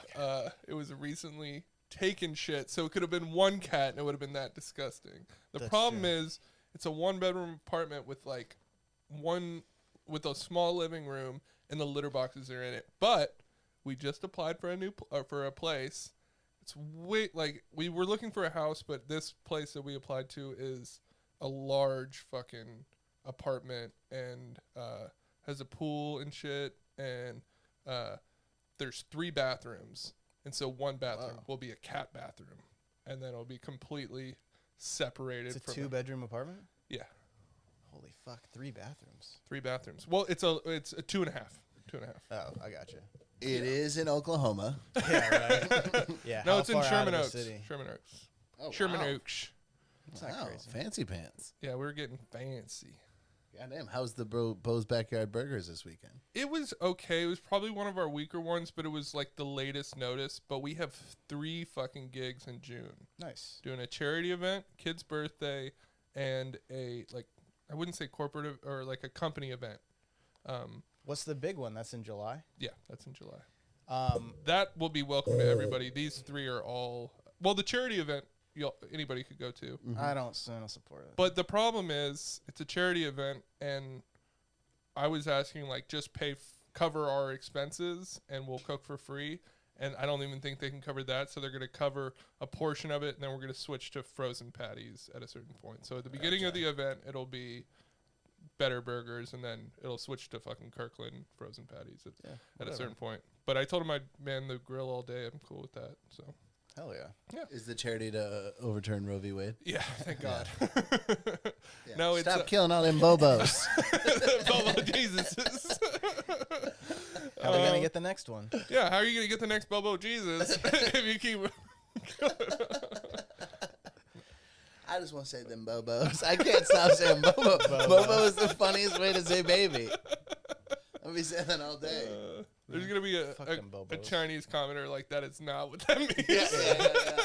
it was a recently taken shit, so it could have been one cat and it would have been that disgusting. The That's problem true. is it's a 1-bedroom apartment with like with a small living room and the litter boxes are in it. But we just applied for a place. It's we were looking for a house, but this place that we applied to is a large fucking apartment and has a pool and shit, and there's 3 bathrooms, and so one bathroom will be a cat bathroom, and then it'll be completely separated. It's a from 2-bedroom apartment? Yeah, Holy fuck, 3 bathrooms. 3 bathrooms. Well, it's a 2.5. 2.5. Oh, I got you. It is in Oklahoma. Yeah, right. Yeah. No, how it's in far out Sherman of the Oaks. city? Sherman Oaks. Oh, Sherman wow. Oaks. It's not Wow, crazy. fancy pants. Yeah, we were getting fancy. Goddamn, how's the Bo's Backyard Burgers this weekend? It was okay. It was probably one of our weaker ones, but it was like the latest notice. But we have 3 fucking gigs in June. Nice. Doing a charity event, kid's birthday, and a I wouldn't say corporate or like a company event. What's the big one? That's in July? Yeah, that's in July. Um, That will be welcome to everybody. These 3 are all the charity event. Anybody could go to. I don't support it. But the problem is, it's a charity event, and I was asking, like, just cover our expenses, and we'll cook for free. And I don't even think they can cover that, so they're going to cover a portion of it, and then we're going to switch to frozen patties at a certain point. So at the beginning of the event, it'll be better burgers, and then it'll switch to fucking Kirkland frozen patties at a certain point. But I told him I'd man the grill all day. I'm cool with that. So Hell yeah. Is the charity to overturn Roe v. Wade? yeah, thank God. Yeah. No, it's Stop killing all them Bobos. Bobo Jesus. How are we gonna get the next one? Yeah, how are you gonna get the next Bobo Jesus if you keep? I just want to say them Bobos. I can't stop saying Bobo. Bobo is the funniest way to say baby. I'll be saying that all day. There's going to be a Chinese commenter like, that is not what that means. Yeah.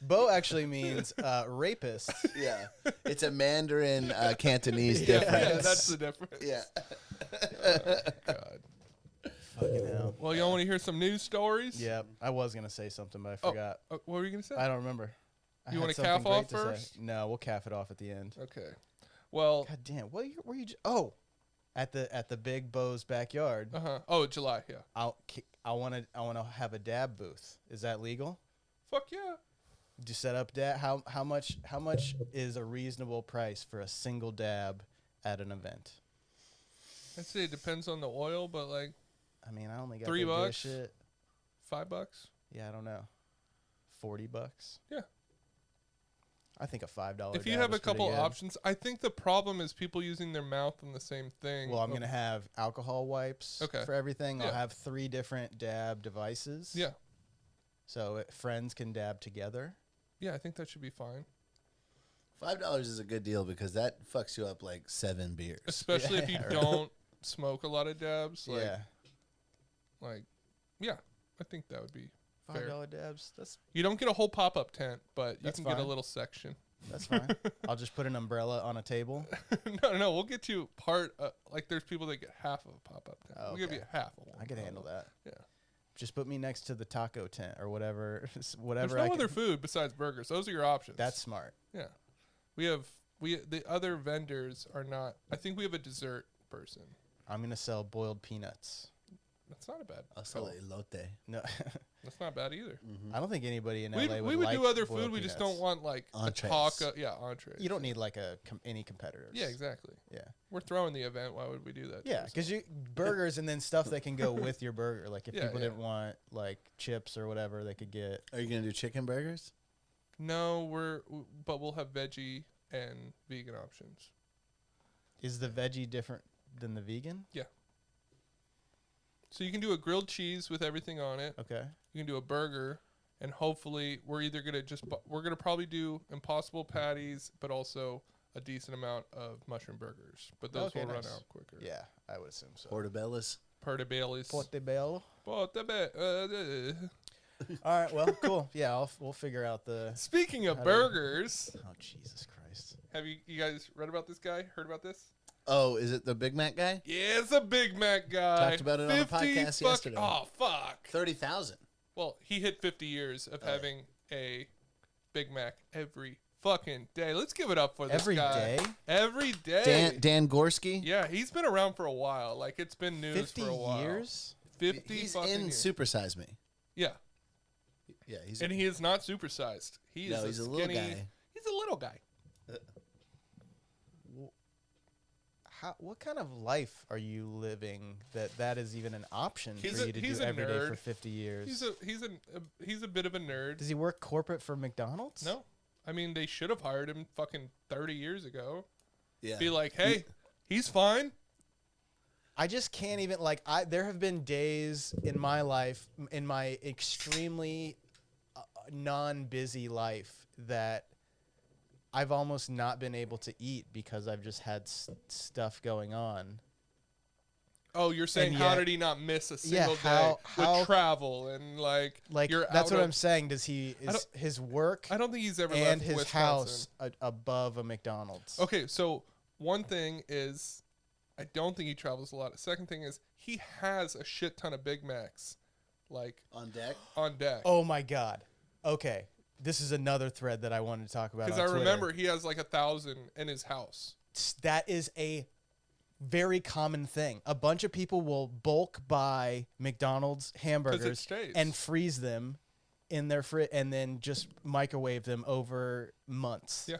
Bo actually means rapist. Yeah. It's a Mandarin Cantonese difference. Yeah, that's the difference. Yeah. Oh, God. Fucking hell. Well, y'all want to hear some news stories? Yeah, I was going to say something, but I forgot. What were you going to say? I don't remember. You want to calf off first? No, we'll calf it off at the end. Okay. Well. God damn. What were you? Oh, at the Big Bo's backyard. Oh, July. Yeah. I want to have a dab booth. Is that legal? Fuck yeah. Do set up dab? How much is a reasonable price for a single dab at an event? I'd say it depends on the oil, but like. I mean, I only got $3. Shit. $5. Yeah, I don't know. $40. Yeah. I think a $5. If you have a couple options, I think the problem is people using their mouth on the same thing. Well, I'm gonna have alcohol wipes for everything. I'll have 3 different dab devices. Yeah. So friends can dab together. Yeah, I think that should be fine. $5 is a good deal because that fucks you up like 7 beers. Especially if you don't smoke a lot of dabs. Like, yeah. I think that would be $5 fair. dabs. You don't get a whole pop-up tent, but you That's can get a fine. little section. That's fine. I'll just put an umbrella on a table. No, we'll get you part. Like there's people that get half of a pop-up tent. We'll give you half of one. I can handle that. Yeah. Just put me next to the taco tent or whatever. There's no other food besides burgers. Those are your options. That's smart. Yeah. The other vendors are not. I think we have a dessert person. I'm gonna sell boiled peanuts. That's not a bad. I'll sell elote. No, that's not bad either. I don't think anybody in LA we would would like do other boiled food. We just peanuts. don't want like Entrees. a taco. Yeah, entrees. You don't need like any competitors. Yeah, exactly. Yeah, we're throwing the event. Why would we do that? yeah, because you burgers and then stuff that can go with your burger. Like if Yeah, people yeah. didn't want like chips or whatever, they could get. Are you gonna do chicken burgers? No, but we'll have veggie and vegan options. Is the veggie different than the vegan? Yeah. So you can do a grilled cheese with everything on it. Okay. You can do a burger, and hopefully we're either gonna we're gonna probably do Impossible patties, but also a decent amount of mushroom burgers. But those will run out quicker. Yeah, I would assume so. Portobello's. Portobello's. Portobello. Portobello. All right. Well, cool. Yeah, we'll figure out the. Speaking of burgers, Oh Jesus Christ! have you guys read about this guy? Heard about this? Oh, is it the Big Mac guy? Yeah, it's a Big Mac guy. Talked about it on the podcast yesterday. Oh, fuck. 30,000. Well, he hit 50 years of having a Big Mac every fucking day. Let's give it up for this guy. Every day? Every day. Dan Gorski? Yeah, he's been around for a while. Like, it's been news 50 for a while. years? 50 He's fucking in years. Super Size Me. Yeah. Yeah, And he is not supersized. He's a little guy. He's a little guy. What kind of life are you living that is even an option He's for a- you to he's do a every day nerd. for 50 years? He's a bit of a nerd. Does he work corporate for McDonald's? No. I mean, they should have hired him fucking 30 years ago. Yeah. Be like, hey, he's fine. I just can't even there have been days in my life, in my extremely non-busy life, that I've almost not been able to eat because I've just had stuff going on. Oh, you're saying And how yet- did he not miss a Yeah, single how- day with travel and like you're that's out what of- I'm saying. Does he is his work I don't think he's ever and left his Wisconsin. house above a McDonald's? Okay, so one thing is I don't think he travels a lot. The second thing is he has a shit ton of Big Macs like On deck? on deck. Oh my God. Okay. This is another thread that I wanted to talk about. Because I remember he has like 1,000 in his house. That is a very common thing. A bunch of people will bulk buy McDonald's hamburgers stays. and freeze them in their and then just microwave them over months. Yeah.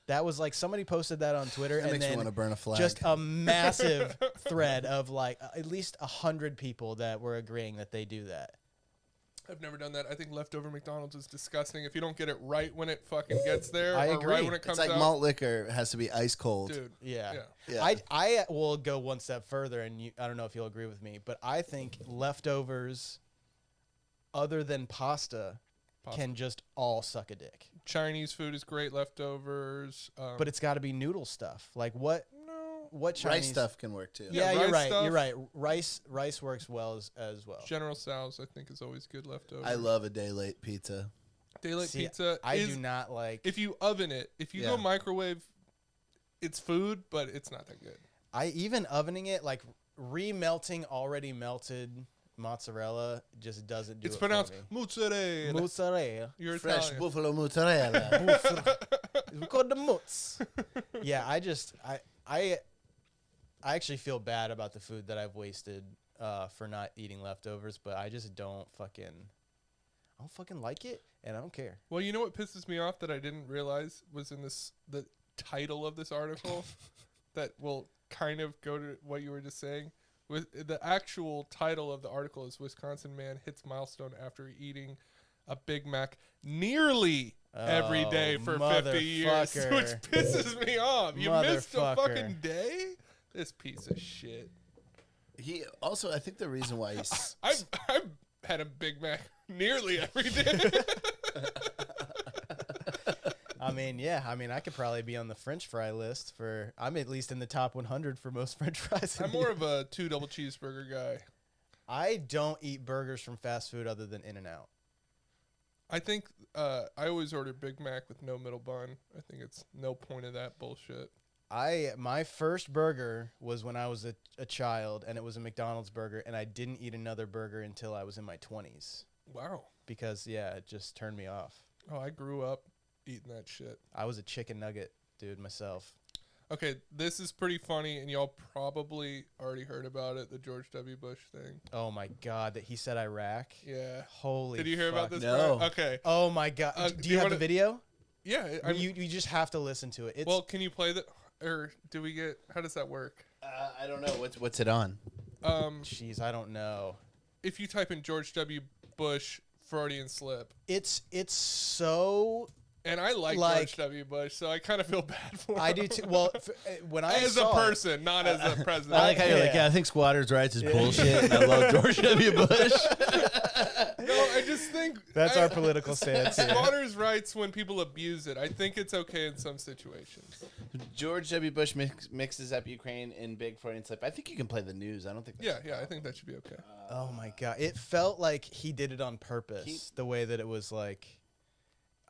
That was like somebody posted that on Twitter, That and makes me then want to burn a flag. just a massive thread of like at least 100 people that were agreeing that they do that. I've never done that. I think leftover McDonald's is disgusting. If you don't get it right when it fucking gets there, I or agree. right when it It's comes like out, malt liquor has to be ice cold. dude. Yeah. Yeah. I will go one step further, and I don't know if you'll agree with me, but I think leftovers other than pasta can just all suck a dick. Chinese food is great leftovers. But it's got to be noodle stuff. Like what? No. What Chinese Rice stuff can work too. Yeah, Yeah, you're rice right. stuff. You're right. Rice works well as well. General Tso's, I think, is always good leftovers. I love a day late pizza. Daylight See, pizza. I do not like. If you oven it, if you go Yeah. microwave, it's food, but it's not that good. I even ovening it, like remelting already melted mozzarella just doesn't do It's it pronounced for me. mozzarella. Mozzarella. You're Fresh Italian. buffalo mozzarella. We call it the mozz. Yeah, I actually feel bad about the food that I've wasted for not eating leftovers, but I just don't fucking like it, and I don't care. Well, you know what pisses me off that I didn't realize was in the title of this article that will kind of go to what you were just saying. With the actual title of the article is "Wisconsin Man Hits Milestone After Eating a Big Mac Nearly Every Day for 50 years," which motherfucker. pisses me off. You missed a Motherfucker. fucking day? This piece of shit. He also, I think the reason why he's I've had a Big Mac nearly every day. I mean, yeah. I mean, I could probably be on the French fry list for. I'm at least in the top 100 for most French fries. I'm more of a 2 double cheeseburger guy. I don't eat burgers from fast food other than In-N-Out. I think I always order Big Mac with no middle bun. I think it's no point of that bullshit. My first burger was when I was a child, and it was a McDonald's burger, and I didn't eat another burger until I was in my 20s Wow. because it just turned me off. Oh, I grew up eating that shit. I was a chicken nugget dude myself. Okay, this is pretty funny, and y'all probably already heard about it, the George W. Bush thing. Oh my god, that he said Iraq. Yeah. Holy. Did you hear about fuck. this? No. Brian? Okay. Oh my god. Do Do you you have wanna- the video? Yeah. You just have to listen to it. It's Well, can you play the, or do we get? How does that work? I don't know what's it on. jeez, I don't know. If you type in George W. Bush Freudian slip, It's so. and I like Like- George W. Bush, so I kind of feel bad for him. I do too. Well, when I as a saw it- person, not as a president. I like how you're like, Yeah. yeah, I think squatters' rights is bullshit, and I love George W. Bush. No, I just think That's our political stance here. Squatters' rights when people abuse it. I think it's okay in some situations. George W. Bush mixes up Ukraine in big Freudian slip. I think you can play the news. I don't think. That's Yeah, I think that should be okay. Oh my god, it felt like he did it on purpose. The way that it was like,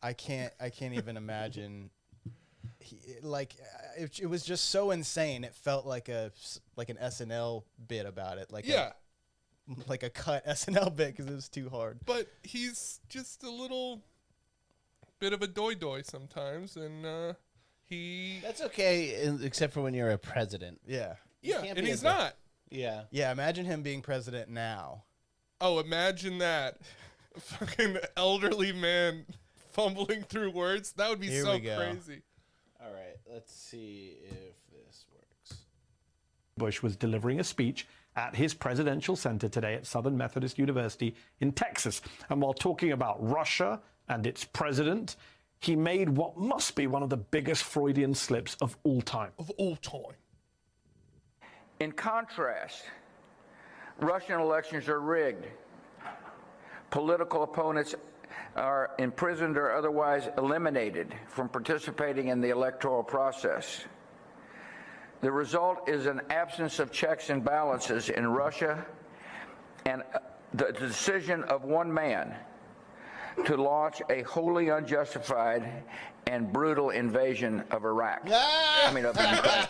I can't even imagine. It was just so insane. It felt like an SNL bit about it, like a cut SNL bit because it was too hard. But he's just a little bit of a doy sometimes, and he That's okay, except for when you're a president. Yeah, yeah, can't and be he's a not. Yeah. yeah. Imagine him being president now. Oh, imagine that. A fucking elderly man fumbling through words. That would be Here so we go. crazy. All right. Let's see if this works. Bush was delivering a speech at his presidential center today at Southern Methodist University in Texas. And while talking about Russia and its president, he made what must be one of the biggest Freudian slips of all time. Of all time. In contrast, Russian elections are rigged. Political opponents are imprisoned or otherwise eliminated from participating in the electoral process. The result is an absence of checks and balances in Russia and the decision of one man to launch a wholly unjustified and brutal invasion of Iraq. I mean, of Ukraine.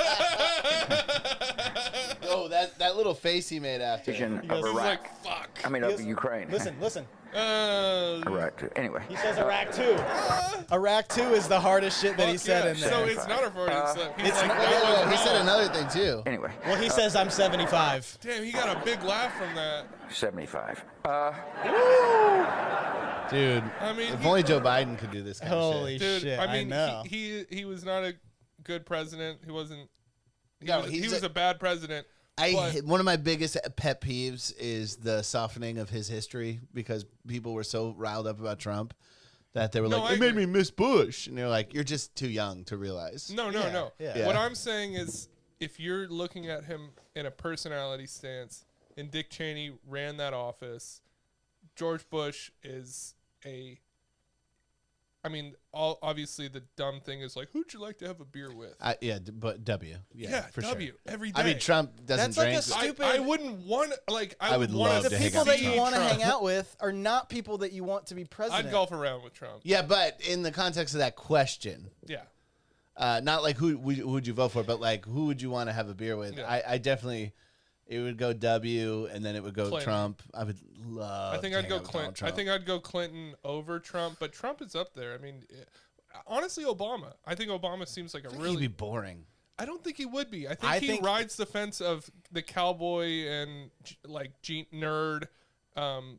Oh, that little face he made after. Invasion goes, of He's Iraq. like, fuck. I mean, of Ukraine. Listen. Iraq. Anyway. He says Iraq 2. Iraq 2 is the hardest shit that he fuck said yeah. in there. So it's not a Freudian slip. He's like, not- that was He said wrong. another thing too. Anyway. Well, he says I'm 75. Damn, he got a big laugh from that. 75. Dude, I mean, if he- only Joe Biden could do this kind Holy of Dude, shit! I mean, know. he was not a good president. He wasn't. He, No, was, he's he was a- a bad president. but- One of my biggest pet peeves is the softening of his history because people were so riled up about Trump that they were No, like, I it made agree. me miss Bush. And they're like, you're just too young to realize. No. yeah. What Yeah. I'm saying is, if you're looking at him in a personality stance, and Dick Cheney ran that office, George Bush is a I mean, obviously the dumb thing is like, who'd you like to have a beer with? But W. Yeah, for W sure. every day. I mean, Trump doesn't That's like drink. a stupid. I wouldn't want like I would wanna love The to hang people out that with you Trump. want to hang out with are not people that you want to be president. I'd golf around with Trump. Yeah, but in the context of that question, Yeah. not like who would you vote for, but like who would you want to have a beer with? Yeah. I definitely, it would go W, and then it would go Clinton. Trump. I would love. I think to I'd hang go out with Donald Clinton. I Trump. think I'd go Clinton over Trump, but Trump is up there. I mean, honestly, Obama. I think Obama seems like a He'd really. be boring. I don't think he would be. I I think he think- rides the fence of the cowboy and like nerd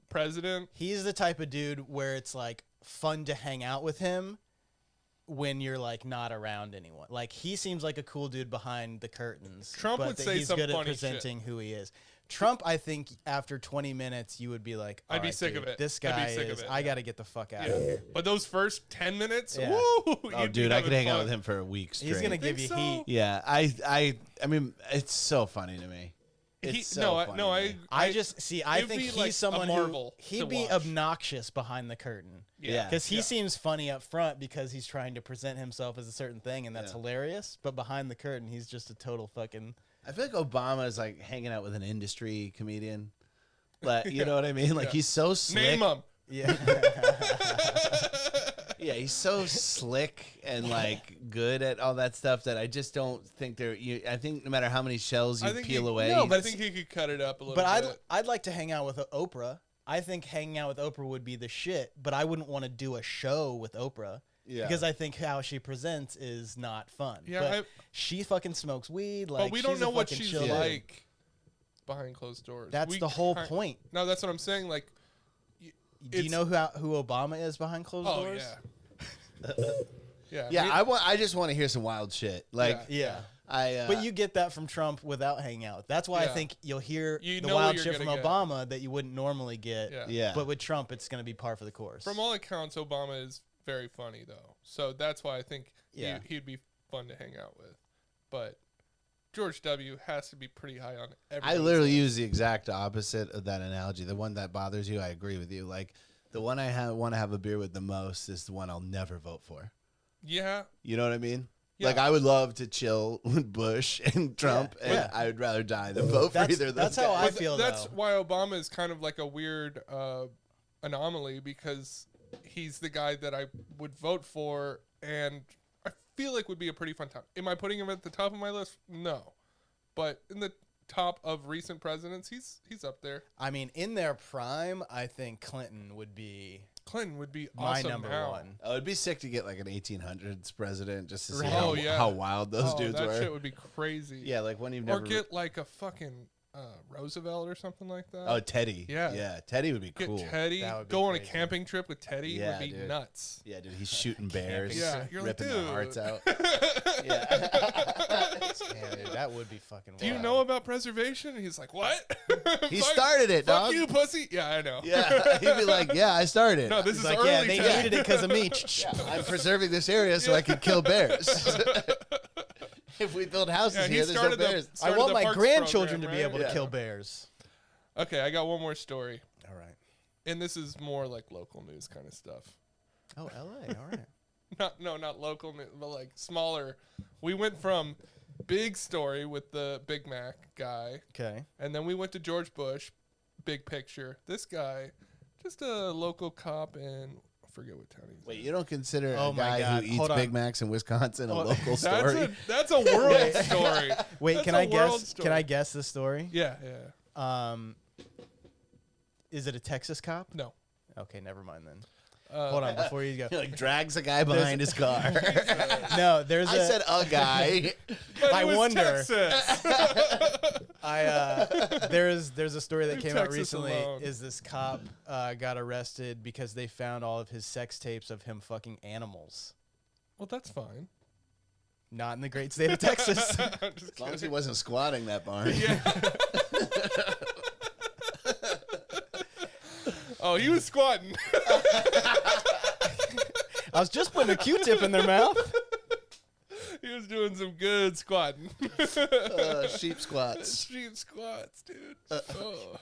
president. He's the type of dude where it's like fun to hang out with him when you're like not around anyone. Like he seems like a cool dude behind the curtains. Trump but would that say he's some good at funny shit. presenting who he is. Trump, I think after 20 minutes you would be like, I'd be "Alright, sick of dude, it. This I'd be guy sick of is. it, I yeah. got to get the fuck out Yeah. of here." But those first 10 minutes, Yeah. woo! Oh, you'd be dude, I could having hang out fun. with him for a week straight. He's gonna give you Think so? heat. Yeah, I mean, it's so funny to me. It's so funny to me. I just see. I it'd think be he's like a someone who marvel to he'd be watch. obnoxious behind the curtain. Yeah. Because he Yeah. seems funny up front because he's trying to present himself as a certain thing, and that's Yeah. hilarious. But behind the curtain, he's just a total fucking. I feel like Obama is like hanging out with an industry comedian. Like, you know what I mean? Like he's so slick. Name him. Yeah. Yeah, he's so slick and like good at all that stuff that I just don't think I think no matter how many shells you I think peel he, away, No, but I think he could cut it up a little But bit. I'd like to hang out with Oprah. I think hanging out with Oprah would be the shit. But I wouldn't want to do a show with Oprah. Yeah. Because I think how she presents is not fun. Yeah, but she fucking smokes weed. Like, but we don't she's a know what fucking she's chill dude. like behind closed doors. That's We the whole kind- point. No, that's what I'm saying. Like, Do you know who Obama is behind closed oh doors? yeah, yeah, I just want to hear some wild shit. Like, Yeah. I. But you get that from Trump without hanging out. That's why I Yeah. think you'll hear You the know what wild you're shit from gonna get. Obama that you wouldn't normally get. Yeah. Yeah. But with Trump, it's going to be par for the course. From all accounts, Obama is very funny though, so that's why I think Yeah. he'd be fun to hang out with. But George W. has to be pretty high on everything. I literally use the exact opposite of that analogy. The one that bothers you, I agree with you. Like the one I want to have a beer with the most is the one I'll never vote for. Yeah, You know what I mean? Yeah. Like I would love to chill with Bush and Trump, and Yeah. I would rather die than vote for either of those that's how guys. I But feel, that's though. why Obama is kind of like a weird anomaly because he's the guy that I would vote for, and I feel like would be a pretty fun time. Am I putting him at the top of my list? No, but in the top of recent presidents, he's up there. I mean, in their prime, I think Clinton would be Clinton would be my awesome number now. one. Oh, it'd be sick to get like an 1800s president just to see Right. how, Oh, yeah. how wild those Oh, dudes that were. shit would be crazy. Yeah, like one you've Or never. get like a fucking Roosevelt or something like that. Oh, Teddy. Yeah. Yeah, Teddy would be Get cool. Teddy. That would be Go on a crazy. camping trip with Teddy Yeah, would be dude. nuts. Yeah, dude, he's shooting bears. Yeah, you're like, ripping their dude. hearts out. Yeah. Yeah, dude, that would be fucking Do you wild. know about preservation? And he's like, what? He Fuck- started it, Fuck dog. you, pussy. Yeah, I know. Yeah, he'd be like, "Yeah, I started. No, this He's is like, early. yeah, they Teddy. needed it because of me. I'm preserving this area so I can kill bears. If we build houses Yeah, he here, there's no started the- bears." I started want the my Parks grandchildren program, to be right? able to Yeah. kill bears. Okay, I got one more story, All right. and this is more like local news kind of stuff. Oh, L.A. All right. Not local news, but like smaller. We went from big story with the Big Mac guy, Okay. and then we went to George Bush, big picture. This guy, just a local cop in, I forget what town he's in. Wait, you don't consider Oh a my guy God, who eats hold on. Big Macs in Wisconsin a Oh, local story? That's a world story. Wait, That's can a I world guess? story. Can I guess the story? Yeah, yeah. Is it a Texas cop? No. Okay, never mind then. Uh, Hold on, before you go. He like drags a guy behind his car. No, there's I said a guy. But I it was wonder. Texas. there's a story that Leave came out Texas recently. alone. Is this cop got arrested because they found all of his sex tapes of him fucking animals? Well, that's fine. Not in the great state of Texas. I'm just As long as he kidding. wasn't squatting that barn. Oh, he was squatting. I was just putting a Q-tip in their mouth. He was doing some good squatting. Sheep squats. Street squats, dude. Oh.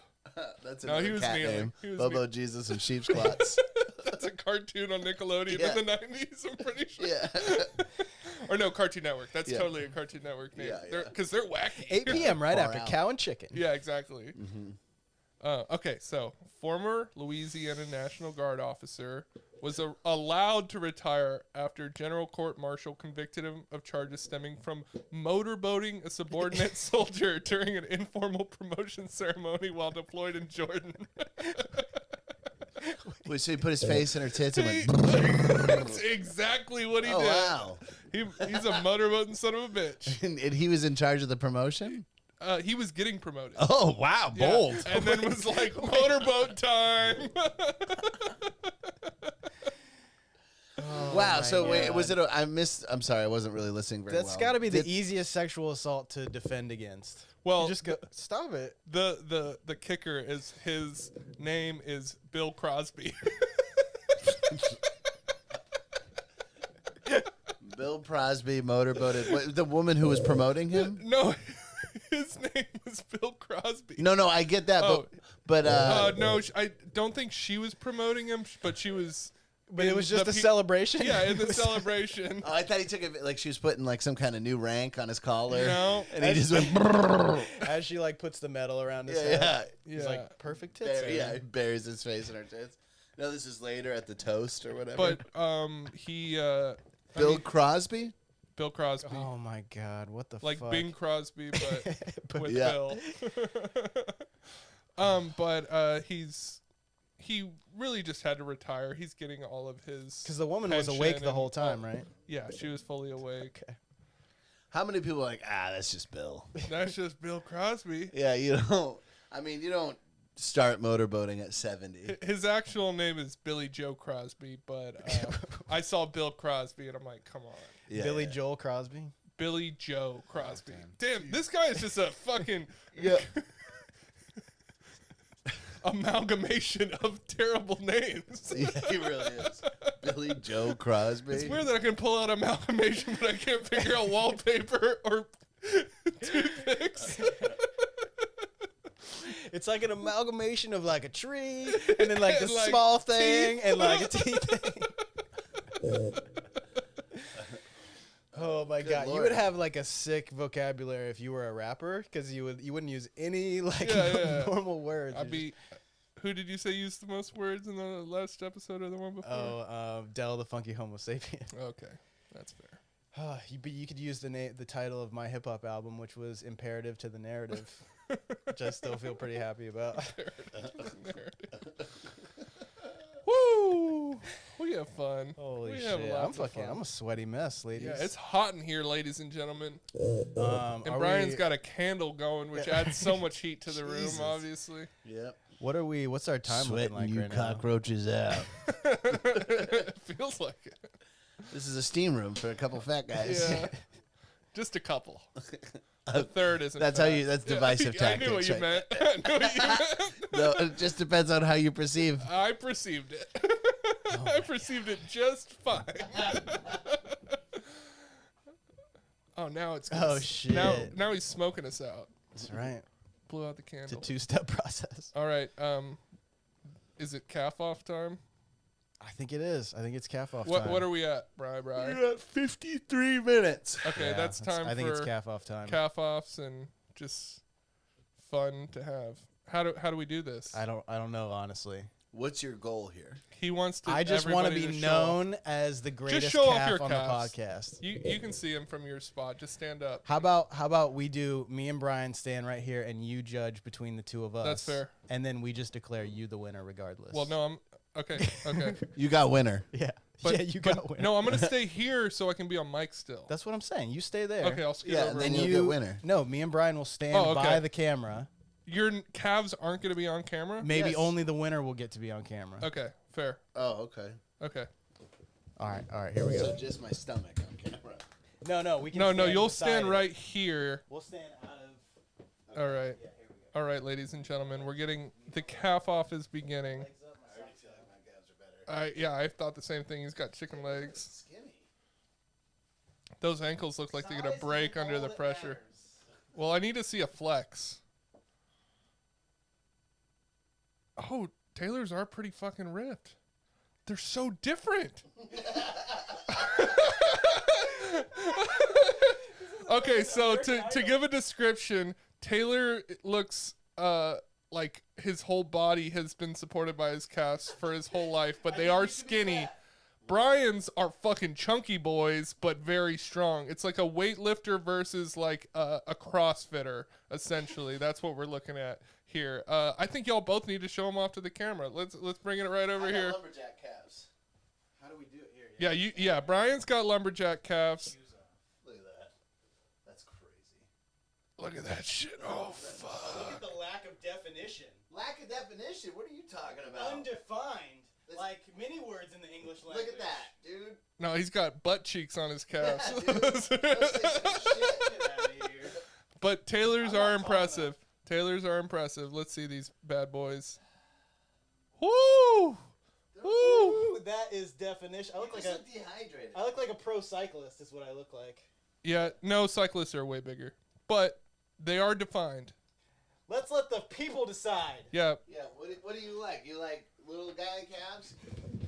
That's No, another he was cat kneeling. name. He was Bobo Jesus and sheep squats. That's a cartoon on Nickelodeon Yeah. in the 90s, I'm pretty sure. Yeah. Or no, Cartoon Network. That's Yeah. totally a Cartoon Network name. Yeah, Because they're wacky. 8 p.m. right Far after out. Cow and Chicken. Yeah, exactly. Mm-hmm. Okay, so former Louisiana National Guard officer was allowed to retire after General Court Martial convicted him of charges stemming from motorboating a subordinate soldier during an informal promotion ceremony while deployed in Jordan. Wait, so he put his face in her tits and went. That's exactly what he Oh, did. wow. He's a motorboating son of a bitch. And he was in charge of the promotion? He was getting promoted. Oh, wow. Yeah, Bold. and then was like, motorboat time. Wow. So wait, God. was it? I'm sorry, I wasn't really listening very well. That's got to be the Did- easiest sexual assault to defend against. Well, You just go, stop it. the kicker is his name is Bill Crosby. Bill Crosby motorboated the woman who was promoting him. No, his name was Bill Crosby. No, I get that, Oh. but No, I don't think she was promoting him, but she was. But it in was just the a celebration. Yeah, in the celebration. oh, I thought he took it like she was putting like some kind of new rank on his collar. No. and he just went. Brrr. As she like puts the medal around his Yeah, head. yeah. He's Yeah. like, perfect tits. Bury- yeah, he buries his face in her tits. No, this is later at the toast or whatever. But he Bill Crosby. Bill Crosby, Oh my God, what the like fuck? Bing Crosby, but with Yeah. Bill. But he really just had to retire. He's getting all of his Because the woman was pension awake the and whole time, all- right? Yeah, she was fully awake. How many people are like, that's just Bill? That's just Bill Crosby. Yeah, you don't. I mean, you don't start motorboating at 70. His actual name is Billy Joe Crosby, but I saw Bill Crosby and I'm like, come on. Yeah, Billy yeah. Joel Crosby. Billy Joe Crosby. Damn, this guy is just a fucking Yeah. amalgamation of terrible names. Yeah, he really is. Billy Joe Crosby. It's weird that I can pull out amalgamation, but I can't figure out wallpaper or toothpicks. It's like an amalgamation of like a tree and then like the And, like, small thing teeth. and like a teeth thing. Oh my Good God, you Lord. would have like a sick vocabulary if you were a rapper because you wouldn't use any like Yeah. normal words. I'd be. Who did you say used the most words in the last episode or the one before? Del the Funky Homo Sapien. Okay, that's fair. But you could use the title of my hip hop album, which was Imperative to the Narrative, which I still feel pretty happy about. Woo! We have fun. Holy we have shit! lots of fun. I'm a sweaty mess, ladies. Yeah, it's hot in here, ladies and gentlemen. And are Brian's we- got a candle going, which adds so much heat to the room, Jesus. obviously. Yep. What's our time Sweating looking like you right now? cockroaches out. It feels like it. This is a steam room for a couple fat guys. Yeah. Just a couple. A third isn't That's how fat. you. That's divisive I knew what tactics. you right? meant. I knew what you meant. No, it just depends on how you perceive. I perceived it. I perceived it just fine. Oh, now it's gonna Oh, s- shit. Now he's smoking us out. That's right. Blew out the It's a candle. two-step process. All right. Is it calf off time? I think it is. I think it's calf off What time. What are we at, Bri? You're at 53 minutes. Okay, Yeah, that's time I think for it's calf off time. calf offs and just fun to have. How do we do this? I don't know honestly. What's your goal here? He wants to. I just want to everybody be show off. known as the greatest show off calf your on calves. the podcast. You can see him from your spot. Just stand up. How about we do me and Brian stand right here and you judge between the two of us. That's fair. And then we just declare you the winner regardless. Well, no, I'm okay. Okay. You got winner. Yeah. But, yeah, you got winner. No, I'm gonna stay here so I can be on mic still. That's what I'm saying. You stay there. Okay, I'll scoot Yeah, over. and a then little. you'll get winner. No, me and Brian will stand Oh, okay. by the camera. Your calves aren't gonna be on camera. Maybe Yes. only the winner will get to be on camera. Okay, fair. Oh, okay. Okay. All right, here we go. So just my stomach on camera. No, we can No, stand you'll beside stand it. right here. We'll stand out of All right. All right, ladies and gentlemen, we're getting the calf off is beginning. I already feel like my calves are better. Yeah, I thought the same thing. He's got chicken legs. Skinny. Those ankles look like they're gonna break under the pressure. Well, I need to see a flex. Oh, Taylor's are pretty fucking ripped. they're so different. Okay, so to give a description, Taylor looks like his whole body has been supported by his calves for his whole life, but they are skinny. Brian's are fucking chunky boys, but very strong. It's like a weightlifter versus like a CrossFitter, essentially. That's what we're looking at here. I think y'all both need to show them off to the camera. Let's bring it right over here. Lumberjack calves. How do we do it here? Yeah, Brian's got lumberjack calves. Look at that. That's crazy. Look at that shit. Oh fuck. Look at the lack of definition. Lack of definition. What are you talking about? Undefined. Like many words in the English language. Look at that, dude. No, he's got butt cheeks on his calves. Yeah, dude. Go say some shit. Get out of here. But Taylor's are impressive. Taylor's are impressive. Let's see these bad boys. Woo! Woo! Ooh, that is definition. I look like a dehydrated. I look like a pro cyclist. Is what I look like. Yeah, no, cyclists are way bigger, but they are defined. Let's let the people decide. Yeah. Yeah. What do you like? You like little guy calves,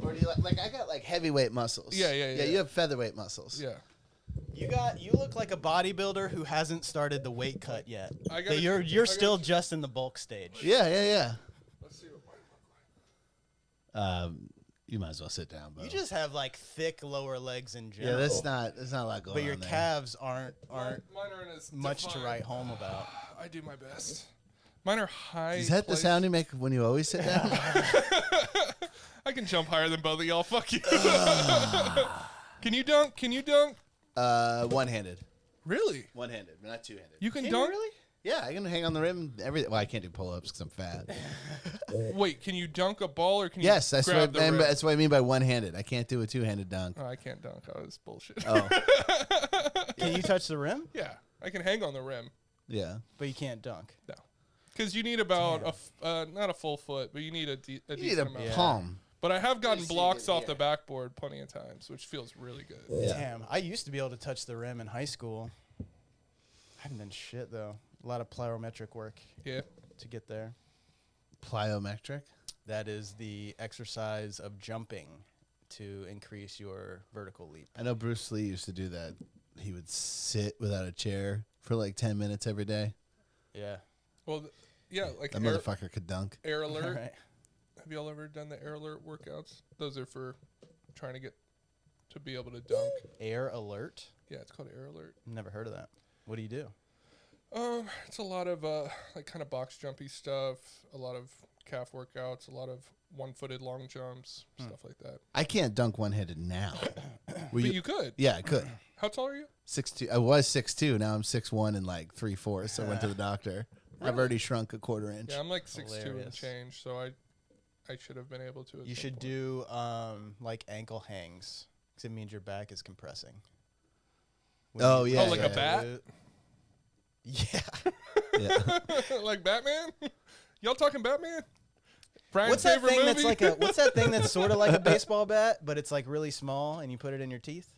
or do you like I got like heavyweight muscles? Yeah. You have featherweight muscles. Yeah. You look like a bodybuilder who hasn't started the weight cut yet. I gotta- You're I gotta- still just in the bulk stage. Yeah. Let's see what mine look like. You might as well sit down, bro. You just have like thick lower legs in general. yeah. There's not a lot going on. But your there. calves aren't Mine aren't as much to defined. write home about. I do my best. Mine are high. Is that the placed. sound you make when you always sit down? I can jump higher than both of y'all. Fuck you. Can you dunk? One-handed. Really? One-handed, but not two-handed. You can Can dunk? you really? Yeah, I can hang on the rim. Well, I can't do pull-ups because I'm fat. Wait, can you dunk a ball or can you Yes, that's grab the rim? that's what I mean by one-handed. I can't do a two-handed dunk. Oh, I can't dunk. I was bullshit. Oh, Can you touch the rim? Yeah, I can hang on the rim. yeah. But you can't dunk. No, because you need about not a full foot, but you need a You need decent a amount. palm. But I have gotten see blocks it off the here. backboard plenty of times, which feels really good. Yeah. Damn, I used to be able to touch the rim in high school. I haven't done shit though. A lot of plyometric work Yeah. to get there. Plyometric. That is the exercise of jumping to increase your vertical leap. I know Bruce Lee used to do that. He would sit without a chair for like 10 minutes every day. Yeah. Well, yeah, like That motherfucker could dunk. air alert. Right. Have y'all ever done the air alert workouts? Those are for trying to get to be able to dunk. Air alert? Yeah, it's called air alert. Never heard of that. What do you do? It's a lot of like kind of box jumpy stuff, a lot of calf workouts, a lot of one-footed long jumps, stuff like that. I can't dunk one-handed now. Were But you could. Yeah, I could. How tall are you? 6'2". I was 6'2". Now I'm 6'1" and like 3/4. So I went to the doctor. I've already shrunk a quarter inch. Yeah, I'm like 6'2" and Hilarious. change, so I should have been able to. At You some should point. do like ankle hangs because it means your back is compressing. Oh, yeah, like a yeah. bat? Yeah. Yeah. Like Batman? Y'all talking Batman? Brian's What's that favorite thing movie? that's like a? What's that thing that's sort of like a baseball bat, but it's like really small, and you put it in your teeth?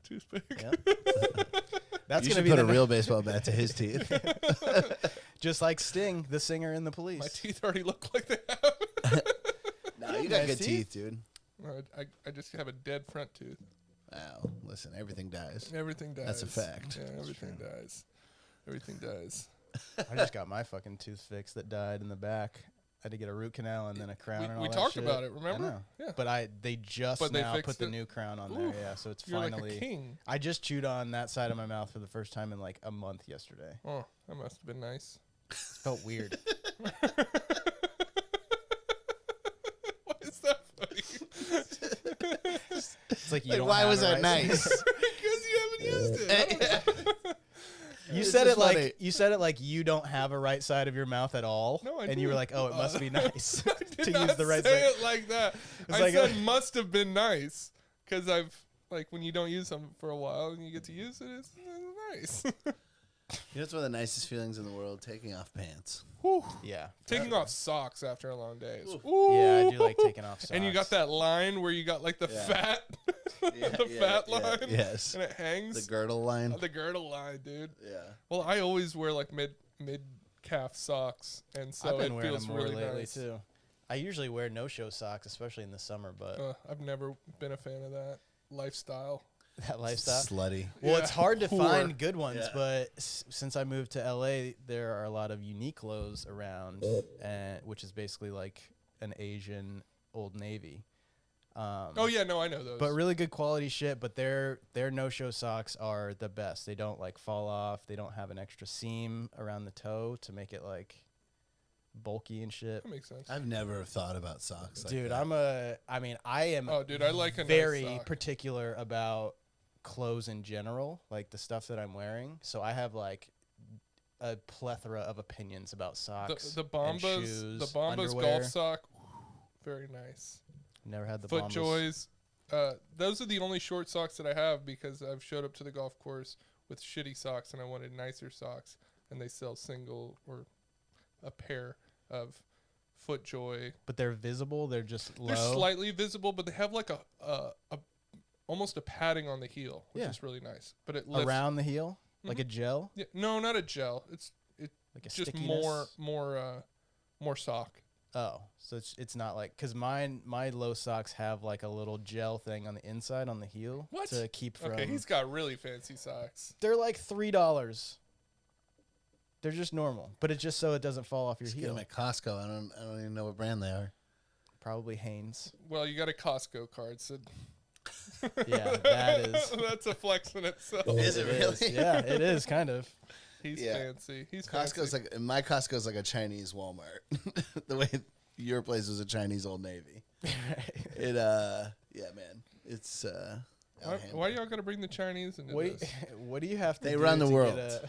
Toothpick. Yeah. That's You gonna should be put the a real baseball bat to his teeth. just like Sting, the singer in the Police. My teeth already look like they have. No, you got Nice good teeth. teeth, dude. No, I just have a dead front tooth. Wow. Listen, everything dies. Everything dies. That's a fact. Yeah, everything dies. Everything dies. I just got my fucking tooth fixed that died in the back. I had to get a root canal and then a crown. and all we that talked shit. about it, remember? I know. Yeah. But they just But they now fixed put the it? new crown on Oof. there. Yeah, so it's You're finally. like a king. I just chewed on that side of my mouth for the first time in like a month yesterday. Oh, that must have been nice. It felt weird. Why is that funny? It's like you Like, don't. why have was a that right nice? Because you haven't used it. You It's said just it like funny. you said it like you don't have a right side of your mouth at all. No, I and you were do. like, "Oh, it must be nice I did to not use the right say side." it like that. It's I like said must have been nice because I've like when you don't use something for a while and you get to use it, it's nice. You know, it's one of the nicest feelings in the world, taking off pants. Whew. Yeah, Taking off socks after a long day. Is, yeah, I do like taking off socks. And you got that line where you got like the Yeah. fat, Yeah, the yeah, fat yeah, line, yes. and it hangs. The girdle line. The girdle line, dude. Yeah. Well, I always wear like mid calf socks, and so I've been it wearing feels them more really lately nice. too. I usually wear no-show socks, especially in the summer, but I've never been a fan of that lifestyle. that lifestyle. Slutty. Well, Yeah, it's hard to whore. find good ones, Yeah. but since I moved to LA, there are a lot of Uniqlos around, and which is basically like an Asian Old Navy. Oh yeah, no, I know those. But really good quality shit. But their no-show socks are the best. They don't like fall off. They don't have an extra seam around the toe to make it like bulky and shit. that makes sense. I've never thought about socks. Like Dude, that. I am Oh, dude, I like a very nice sock. particular about clothes in general, like the stuff that I'm wearing. So I have like a plethora of opinions about socks. The and Bombas, shoes, the Bombas underwear. golf sock, very nice. Never had the Foot Bombas. Joys. Those are the only short socks that I have because I've showed up to the golf course with shitty socks and I wanted nicer socks, and they sell single or a pair of FootJoy. But they're visible. They're just low. They're slightly visible, but they have like a almost a padding on the heel, which Yeah. is really nice. But it lifts. around the heel, like a gel, Yeah, no, not a gel. It's like a just stickiness. more sock. Oh, so it's not like because my low socks have like a little gel thing on the inside on the heel What? to keep from. Okay, he's got really fancy socks. They're like $3. They're just normal, but it's just so it doesn't fall off your Just get heel. them at Costco. I don't even know what brand they are. Probably Hanes. Well, you got a Costco card, so Yeah, that is. that's a flex in itself. Is it really? Yeah, it is kind of. He's Yeah. fancy. He's Costco's fancy. like my Costco's like a Chinese Walmart. The way your place was a Chinese Old Navy. It yeah, man. It's Why y'all gotta bring the Chinese into Wait, this? what do you have to They do run the to world. Get I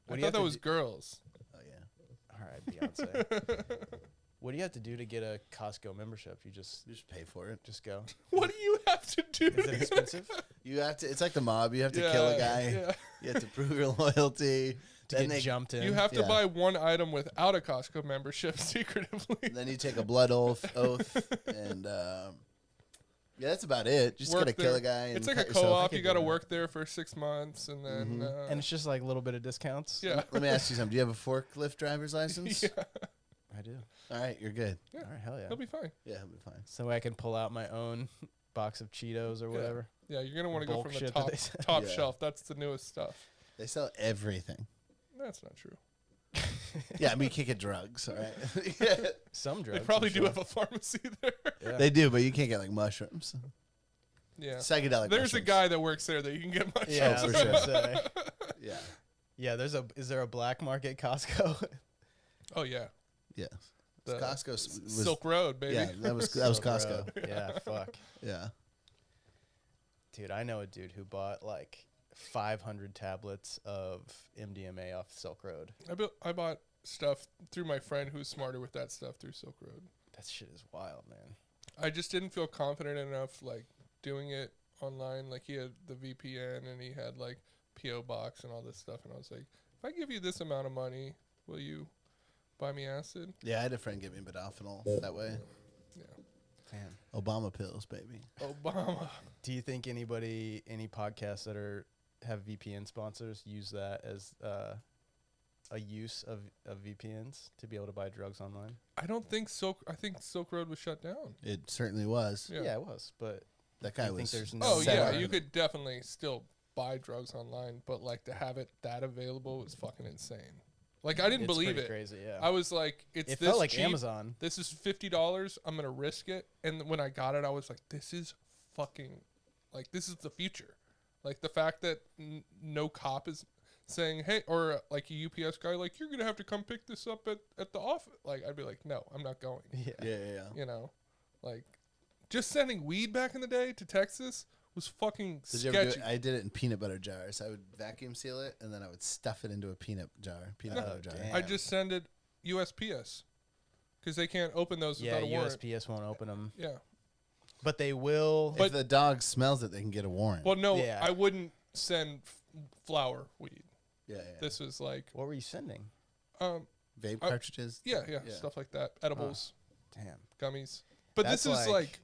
what do you thought have that to was do- girls. Oh yeah. All right, Beyonce. What do you have to do to get a Costco membership? You just Pay for it. just go. What do you have to do? Is it expensive? You have to. It's like the mob. You have to kill a guy. Yeah. You have to prove your loyalty. To Then get they, jumped in. You have to Yeah. buy one item without a Costco membership secretively. Then you take a blood oath, and yeah, that's about it. Just Work gotta kill there. a guy. And It's like cut a yourself. co-op. could You do got to that. work there for 6 months, and then and it's just like a little bit of discounts. yeah. Let me ask you something. Do you have a forklift driver's license? Yeah, I do. All right, you're good. Yeah. All right, hell yeah. he'll be fine. Yeah, he'll be fine. So I can pull out my own box of Cheetos or whatever. Yeah, you're gonna want to go Bulk from the shit that top they sell. top Yeah. shelf. That's the newest stuff. They sell everything. That's not true. Yeah, I mean, you can't get drugs. All right. Yeah. Some drugs. They probably I'm do sure. have a pharmacy there. Yeah. They do, but you can't get like mushrooms. Yeah. Psychedelic. There's a mushrooms. guy that works there that you can get mushrooms. Yeah, I for was sure. gonna say. Yeah. Yeah, is there a black market Costco? Oh yeah. Yeah. The Costco was Silk Road, baby. Yeah, that was Silk Costco. Road. Yeah, fuck. Yeah. Dude, I know a dude who bought like 500 tablets of MDMA off Silk Road. I bought stuff through my friend who's smarter with that stuff through Silk Road. That shit is wild, man. I just didn't feel confident enough like doing it online. Like he had the VPN and he had like PO box and all this stuff, and I was like, if I give you this amount of money, will you buy me acid? Yeah, I had a friend give me modafinil that way. Yeah. Damn. Obama pills, baby. Obama. Do you think any podcasts that have VPN sponsors use that as a use of VPNs to be able to buy drugs online? I don't think I think Silk Road was shut down. It certainly was. Yeah. It was, but That guy you think was. there's no Oh yeah, set- you could definitely still buy drugs online, but like to have it that available was fucking insane. Like I didn't it's believe pretty it. crazy, yeah. I was like, it's It this felt like cheap. Amazon. This is $50. I'm gonna risk it. And when I got it, I was like, this is fucking, like this is the future. Like the fact that no cop is saying, hey, or like a UPS guy, like you're gonna have to come pick this up at the office. Like I'd be like, no, I'm not going. Yeah. Yeah. You know, like just sending weed back in the day to Texas was fucking Did you ever do sketchy. it? I did it in peanut butter jars. I would vacuum seal it and then I would stuff it into a peanut butter jar. damn. I just send it USPS because they can't open those Yeah, without a warrant. USPS won't open them, Yeah. but they will. If the dog smells it, they can get a warrant. Well, no, Yeah. I wouldn't send flower weed. Yeah. This was like, What were you sending? Vape cartridges. yeah, Yeah. stuff like that, edibles, Damn. gummies. But That's this is like- like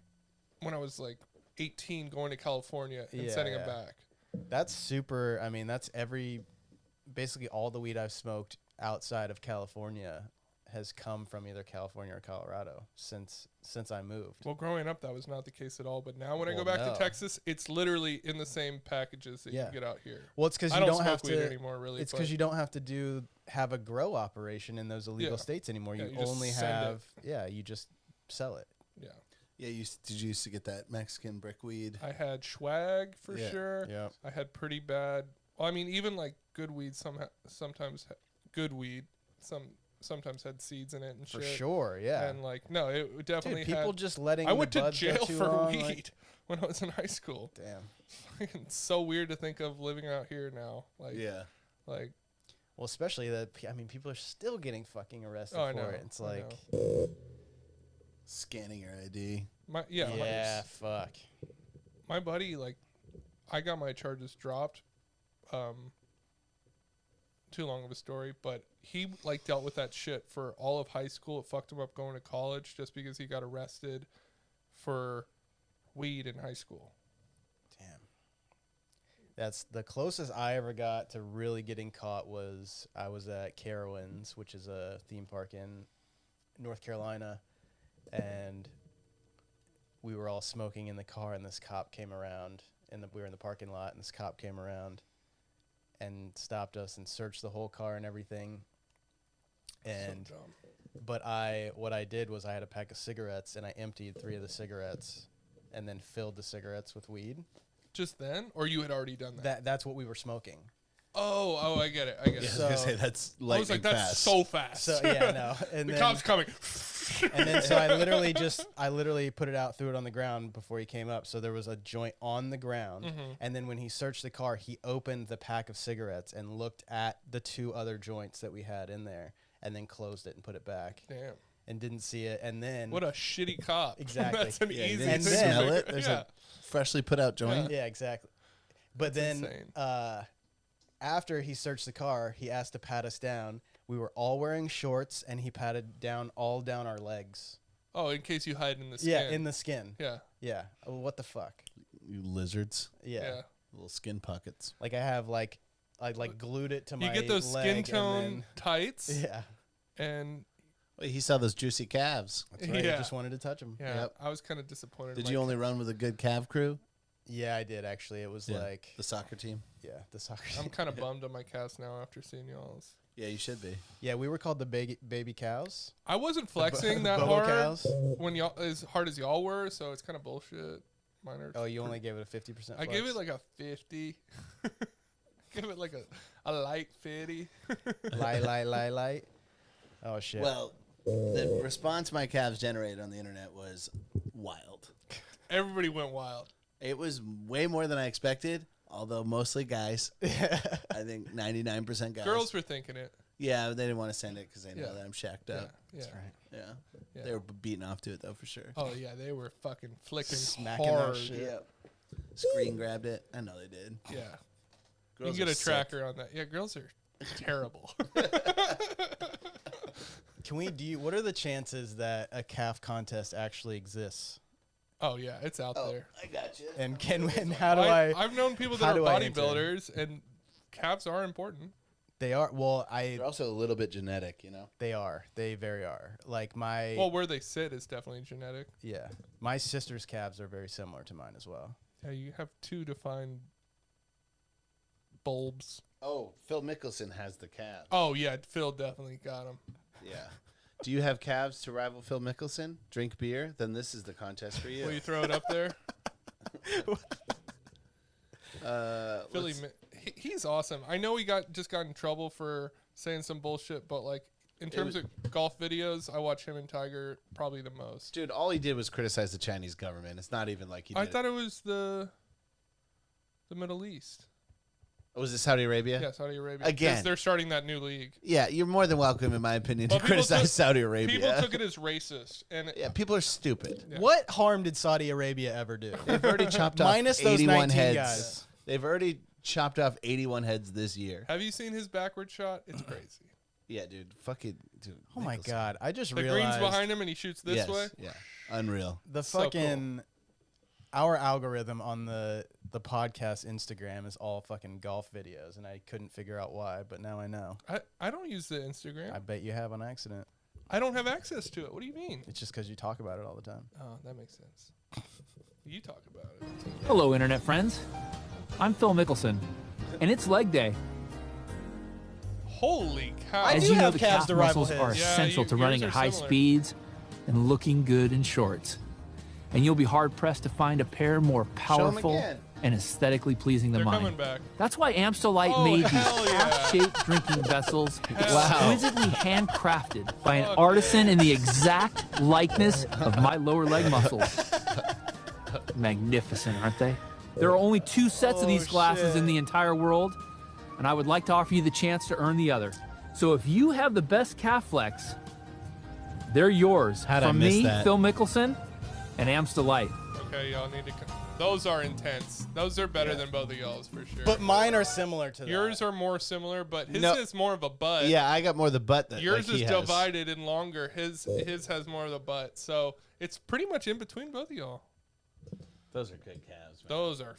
when I was like 18, going to California and Yeah, sending yeah. them back. That's super. I mean, that's basically all the weed I've smoked outside of California has come from either California or Colorado since I moved. Well, growing up, that was not the case at all. But now when I go Well, back no. to Texas, it's literally in the same packages that Yeah. you get out here. Well, it's because I you don't don't have smoke weed to anymore, really. It's but because you don't have to have a grow operation in those illegal Yeah. states anymore. Yeah, you you just only send it. have you just sell it. yeah. Yeah, did you used to get that Mexican brickweed? I had swag for Yeah. sure. Yeah. I had pretty bad. Well, I mean, even like good weed. Sometimes good weed. Sometimes had seeds in it and For shit. sure, yeah. And like, no, it definitely Dude, people had. just letting I the went to buds go jail too for long, weed like- when I was in high school. Damn. It's so weird to think of living out here now. Like, Yeah. like, Well, especially that. I mean, people are still getting fucking arrested Oh, I for know, it. It's I like, Scanning your ID. yeah, fuck. my buddy, like, I got my charges dropped. Too long of a story, but he like dealt with that shit for all of high school. It fucked him up going to college just because he got arrested for weed in high school. Damn. That's the closest I ever got to really getting caught. Was I was at Carowinds, which is a theme park in North Carolina, and we were all smoking in the car, and this cop came around, we were in the parking lot, and this cop came around and stopped us and searched the whole car and everything. And So dumb. but what I did was I had a pack of cigarettes, and I emptied 3 of the cigarettes and then filled the cigarettes with weed. Just then, or you had already done that? That's what we were smoking. Oh, I get it. I get Yeah, it. I was gonna So- say that's I lightning was like, that's fast. so fast. So yeah, no. And the then, cop's coming. and then so I literally put it out, threw it on the ground before he came up. So there was a joint on the ground. Mhm. And then when he searched the car, he opened the pack of cigarettes and looked at the 2 other joints that we had in there, and then closed it and put it back Damn. and didn't see it. And then What a shitty cop. Exactly. That's an Yeah, you easy didn't thing to smell figure- it? There's yeah. Freshly put out joint. yeah, exactly. But That's then insane. after he searched the car, he asked to pat us down. We were all wearing shorts, and he patted down our legs. Oh, in case you hide in the skin. Yeah, in the skin. Yeah. Yeah. What the fuck? You lizards. Yeah. Little skin pockets. Like I have I glued it to my You get those leg skin and tone tights, then- Yeah. and Wait, he saw those juicy calves. That's right. Yeah. I just wanted to touch him. yeah, Yep. I was kind of disappointed. Did in you my only run with a good calf crew? Yeah, I did actually. It was Yeah. like The soccer team? the soccer I'm team. kind of bummed on my cast now after seeing y'all's. Yeah, you should be. Yeah, we were called the baby cows. I wasn't flexing that Bobo hard cows. when y'all as hard as y'all were, so it's kind of bullshit. Mine are. Oh, you only gave it a 50%. I gave it like a 50. Give it like a light 50. light. Oh shit. Well, the response my calves generated on the internet was wild. Everybody went wild. It was way more than I expected, although mostly guys. I think 99% guys. Girls were thinking it. Yeah, they didn't want to send it because they know Yeah. that I'm shacked Yeah, up. yeah. That's right. Yeah. Yeah. They were beating off to it, though, for sure. Oh yeah, they were fucking flicking Smacking that hard. shit. Yep. Screen grabbed it. I know they did. Yeah, you Girls can get are a sick. tracker on that. Yeah, girls are terrible. What are the chances that a calf contest actually exists? Oh yeah, it's out there. I got you. And how do I I've known people how that are do I enter? bodybuilders, and calves are important. They are They're also a little bit genetic, you know? They very are. Like my Well, where they sit is definitely genetic. yeah. My sister's calves are very similar to mine as well. Yeah, you have 2 defined bulbs. Oh, Phil Mickelson has the calves. Oh yeah, Phil definitely got them. Yeah. Do you have calves to rival Phil Mickelson? Drink beer? Then this is the contest for you. Will you throw it up there? Philly, let's- he's awesome. I know he just got in trouble for saying some bullshit, but like in terms was- of golf videos, I watch him and Tiger probably the most. Dude, all he did was criticize the Chinese government. It's not even like he did. I thought it was the Middle East. Was it Saudi Arabia? Yeah, Saudi Arabia. Again. 'Cause they're starting that new league. Yeah, you're more than welcome, in my opinion, to Well, people criticize took- Saudi Arabia. People took it as racist, and Yeah, people are stupid. Yeah. What harm did Saudi Arabia ever do? They've already chopped off Minus those 81 19 heads. guys. They've already chopped off 81 heads this year. have you seen his backward shot? It's crazy. Yeah, dude. Fucking dude. Oh my Mickelson. god! I just The realized green's behind him, and he shoots this Yes, way. Yeah. Unreal. the So cool. fucking our algorithm on the podcast Instagram is all fucking golf videos, and I couldn't figure out why, but now I know. I don't use the Instagram. I bet you have on accident. I don't have access to it. What do you mean? It's just because you talk about it all the time. Oh, that makes sense. You talk about it. Hello, Internet friends. I'm Phil Mickelson, and it's leg day. Holy cow. I As do you know, have the calves calf to rival muscles are his. Yeah, essential to running yours at are high similar. speeds and looking good in shorts. And you'll be hard-pressed to find a pair more powerful again. and aesthetically pleasing than They're mine. coming back. That's why Amstelite Oh, made these hell yeah. half-shaped drinking vessels Wow. exquisitely handcrafted by an Fuck artisan in the exact likeness of my lower leg muscles. Magnificent, aren't they? There are only 2 sets of these glasses in the entire world, and I would like to offer you the chance to earn the other. So if you have the best calf flex, they're yours. How'd I From miss me, that? Phil Mickelson, and Amstelite. Okay, y'all need to. Those are intense. Those are better than both of y'all's for sure. But mine are similar to that. Yours are more similar, but his No. is more of a butt. Yeah, I got more of the butt that Yours like he is has. divided and longer. His has more of the butt. So it's pretty much in between both of y'all. Those are good calves. Man. Those are.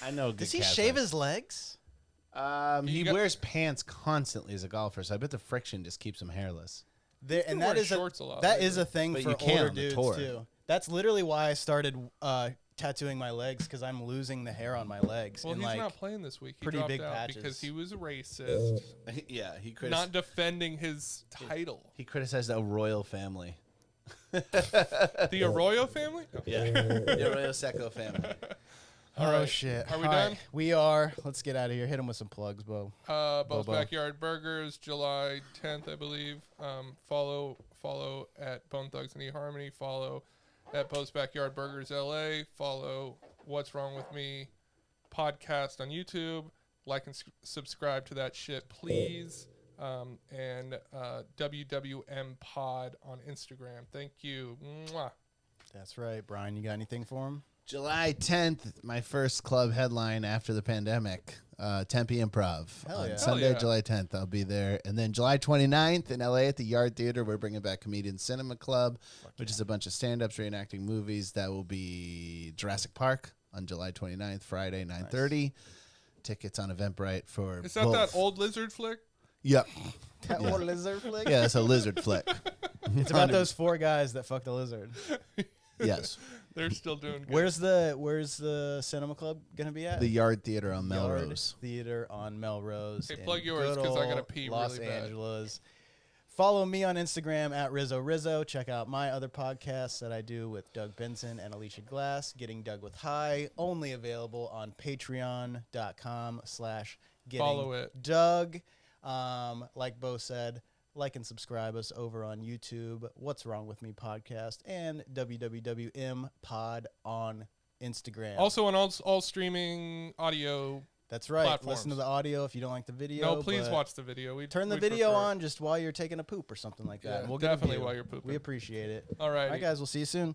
I know. Good Does he calves, shave man. his legs? He You got- wears pants constantly as a golfer, so I bet the friction just keeps him hairless. There, and that wearing is shorts a lot that lately. is a thing But for you can older on the dudes tour. too. That's literally why I started tattooing my legs, because I'm losing the hair on my legs. Well, and he's like, not playing this week. He pretty dropped big out patches. because he was a racist, Yeah, he not defending his title. he criticized a royal family. The Arroyo family. Oh. Yeah, the Arroyo Seco family. oh right. shit! Are we All done? We are. Let's get out of here. Hit him with some plugs, Bo. Bo's Bobo. Backyard Burgers, July 10th, I believe. Follow at Bone Thugs and eHarmony. Follow at Bo's Backyard Burgers LA. Follow What's Wrong With Me podcast on YouTube. Like and subscribe to that shit, please. And WWM Pod on Instagram. Thank you. Mwah. That's right, Brian. You got anything for him? July 10th, my first club headline after the pandemic, Tempe Improv. Hell On yeah. Sunday, Hell yeah. July 10th, I'll be there. And then July 29th in LA at the Yard Theater, we're bringing back Comedian Cinema Club, which is a bunch of stand-ups reenacting movies. That will be Jurassic Park on July 29th, Friday, 9:30. Tickets on Eventbrite for Is that both. that old lizard flick? Yep. That Yeah. old lizard flick. Yeah, it's a lizard flick. It's about those 4 guys that fucked a lizard. Yes. They're still doing good. Where's the cinema club gonna be at? The Yard Theater on Yard Melrose. Theater on Melrose. Hey, in plug yours, good 'cause I gotta old pee Los really bad. Angeles. Follow me on Instagram at Rizzo Rizzo. Check out my other podcasts that I do with Doug Benson and Alicia Glass. Getting Doug with High, only available on patreon.com/getting Follow it. Doug. Like Bo said, like and subscribe us over on YouTube, What's Wrong With Me podcast, and WWWM Pod on Instagram. Also on all streaming audio. That's right. platforms. Listen to the audio if you don't like the video. No, please but watch the video. Turn the we'd video prefer it. on just while you're taking a poop or something like that. Yeah, and we'll get a definitely view. while you're pooping. We appreciate it. All right. All right, guys. We'll see you soon.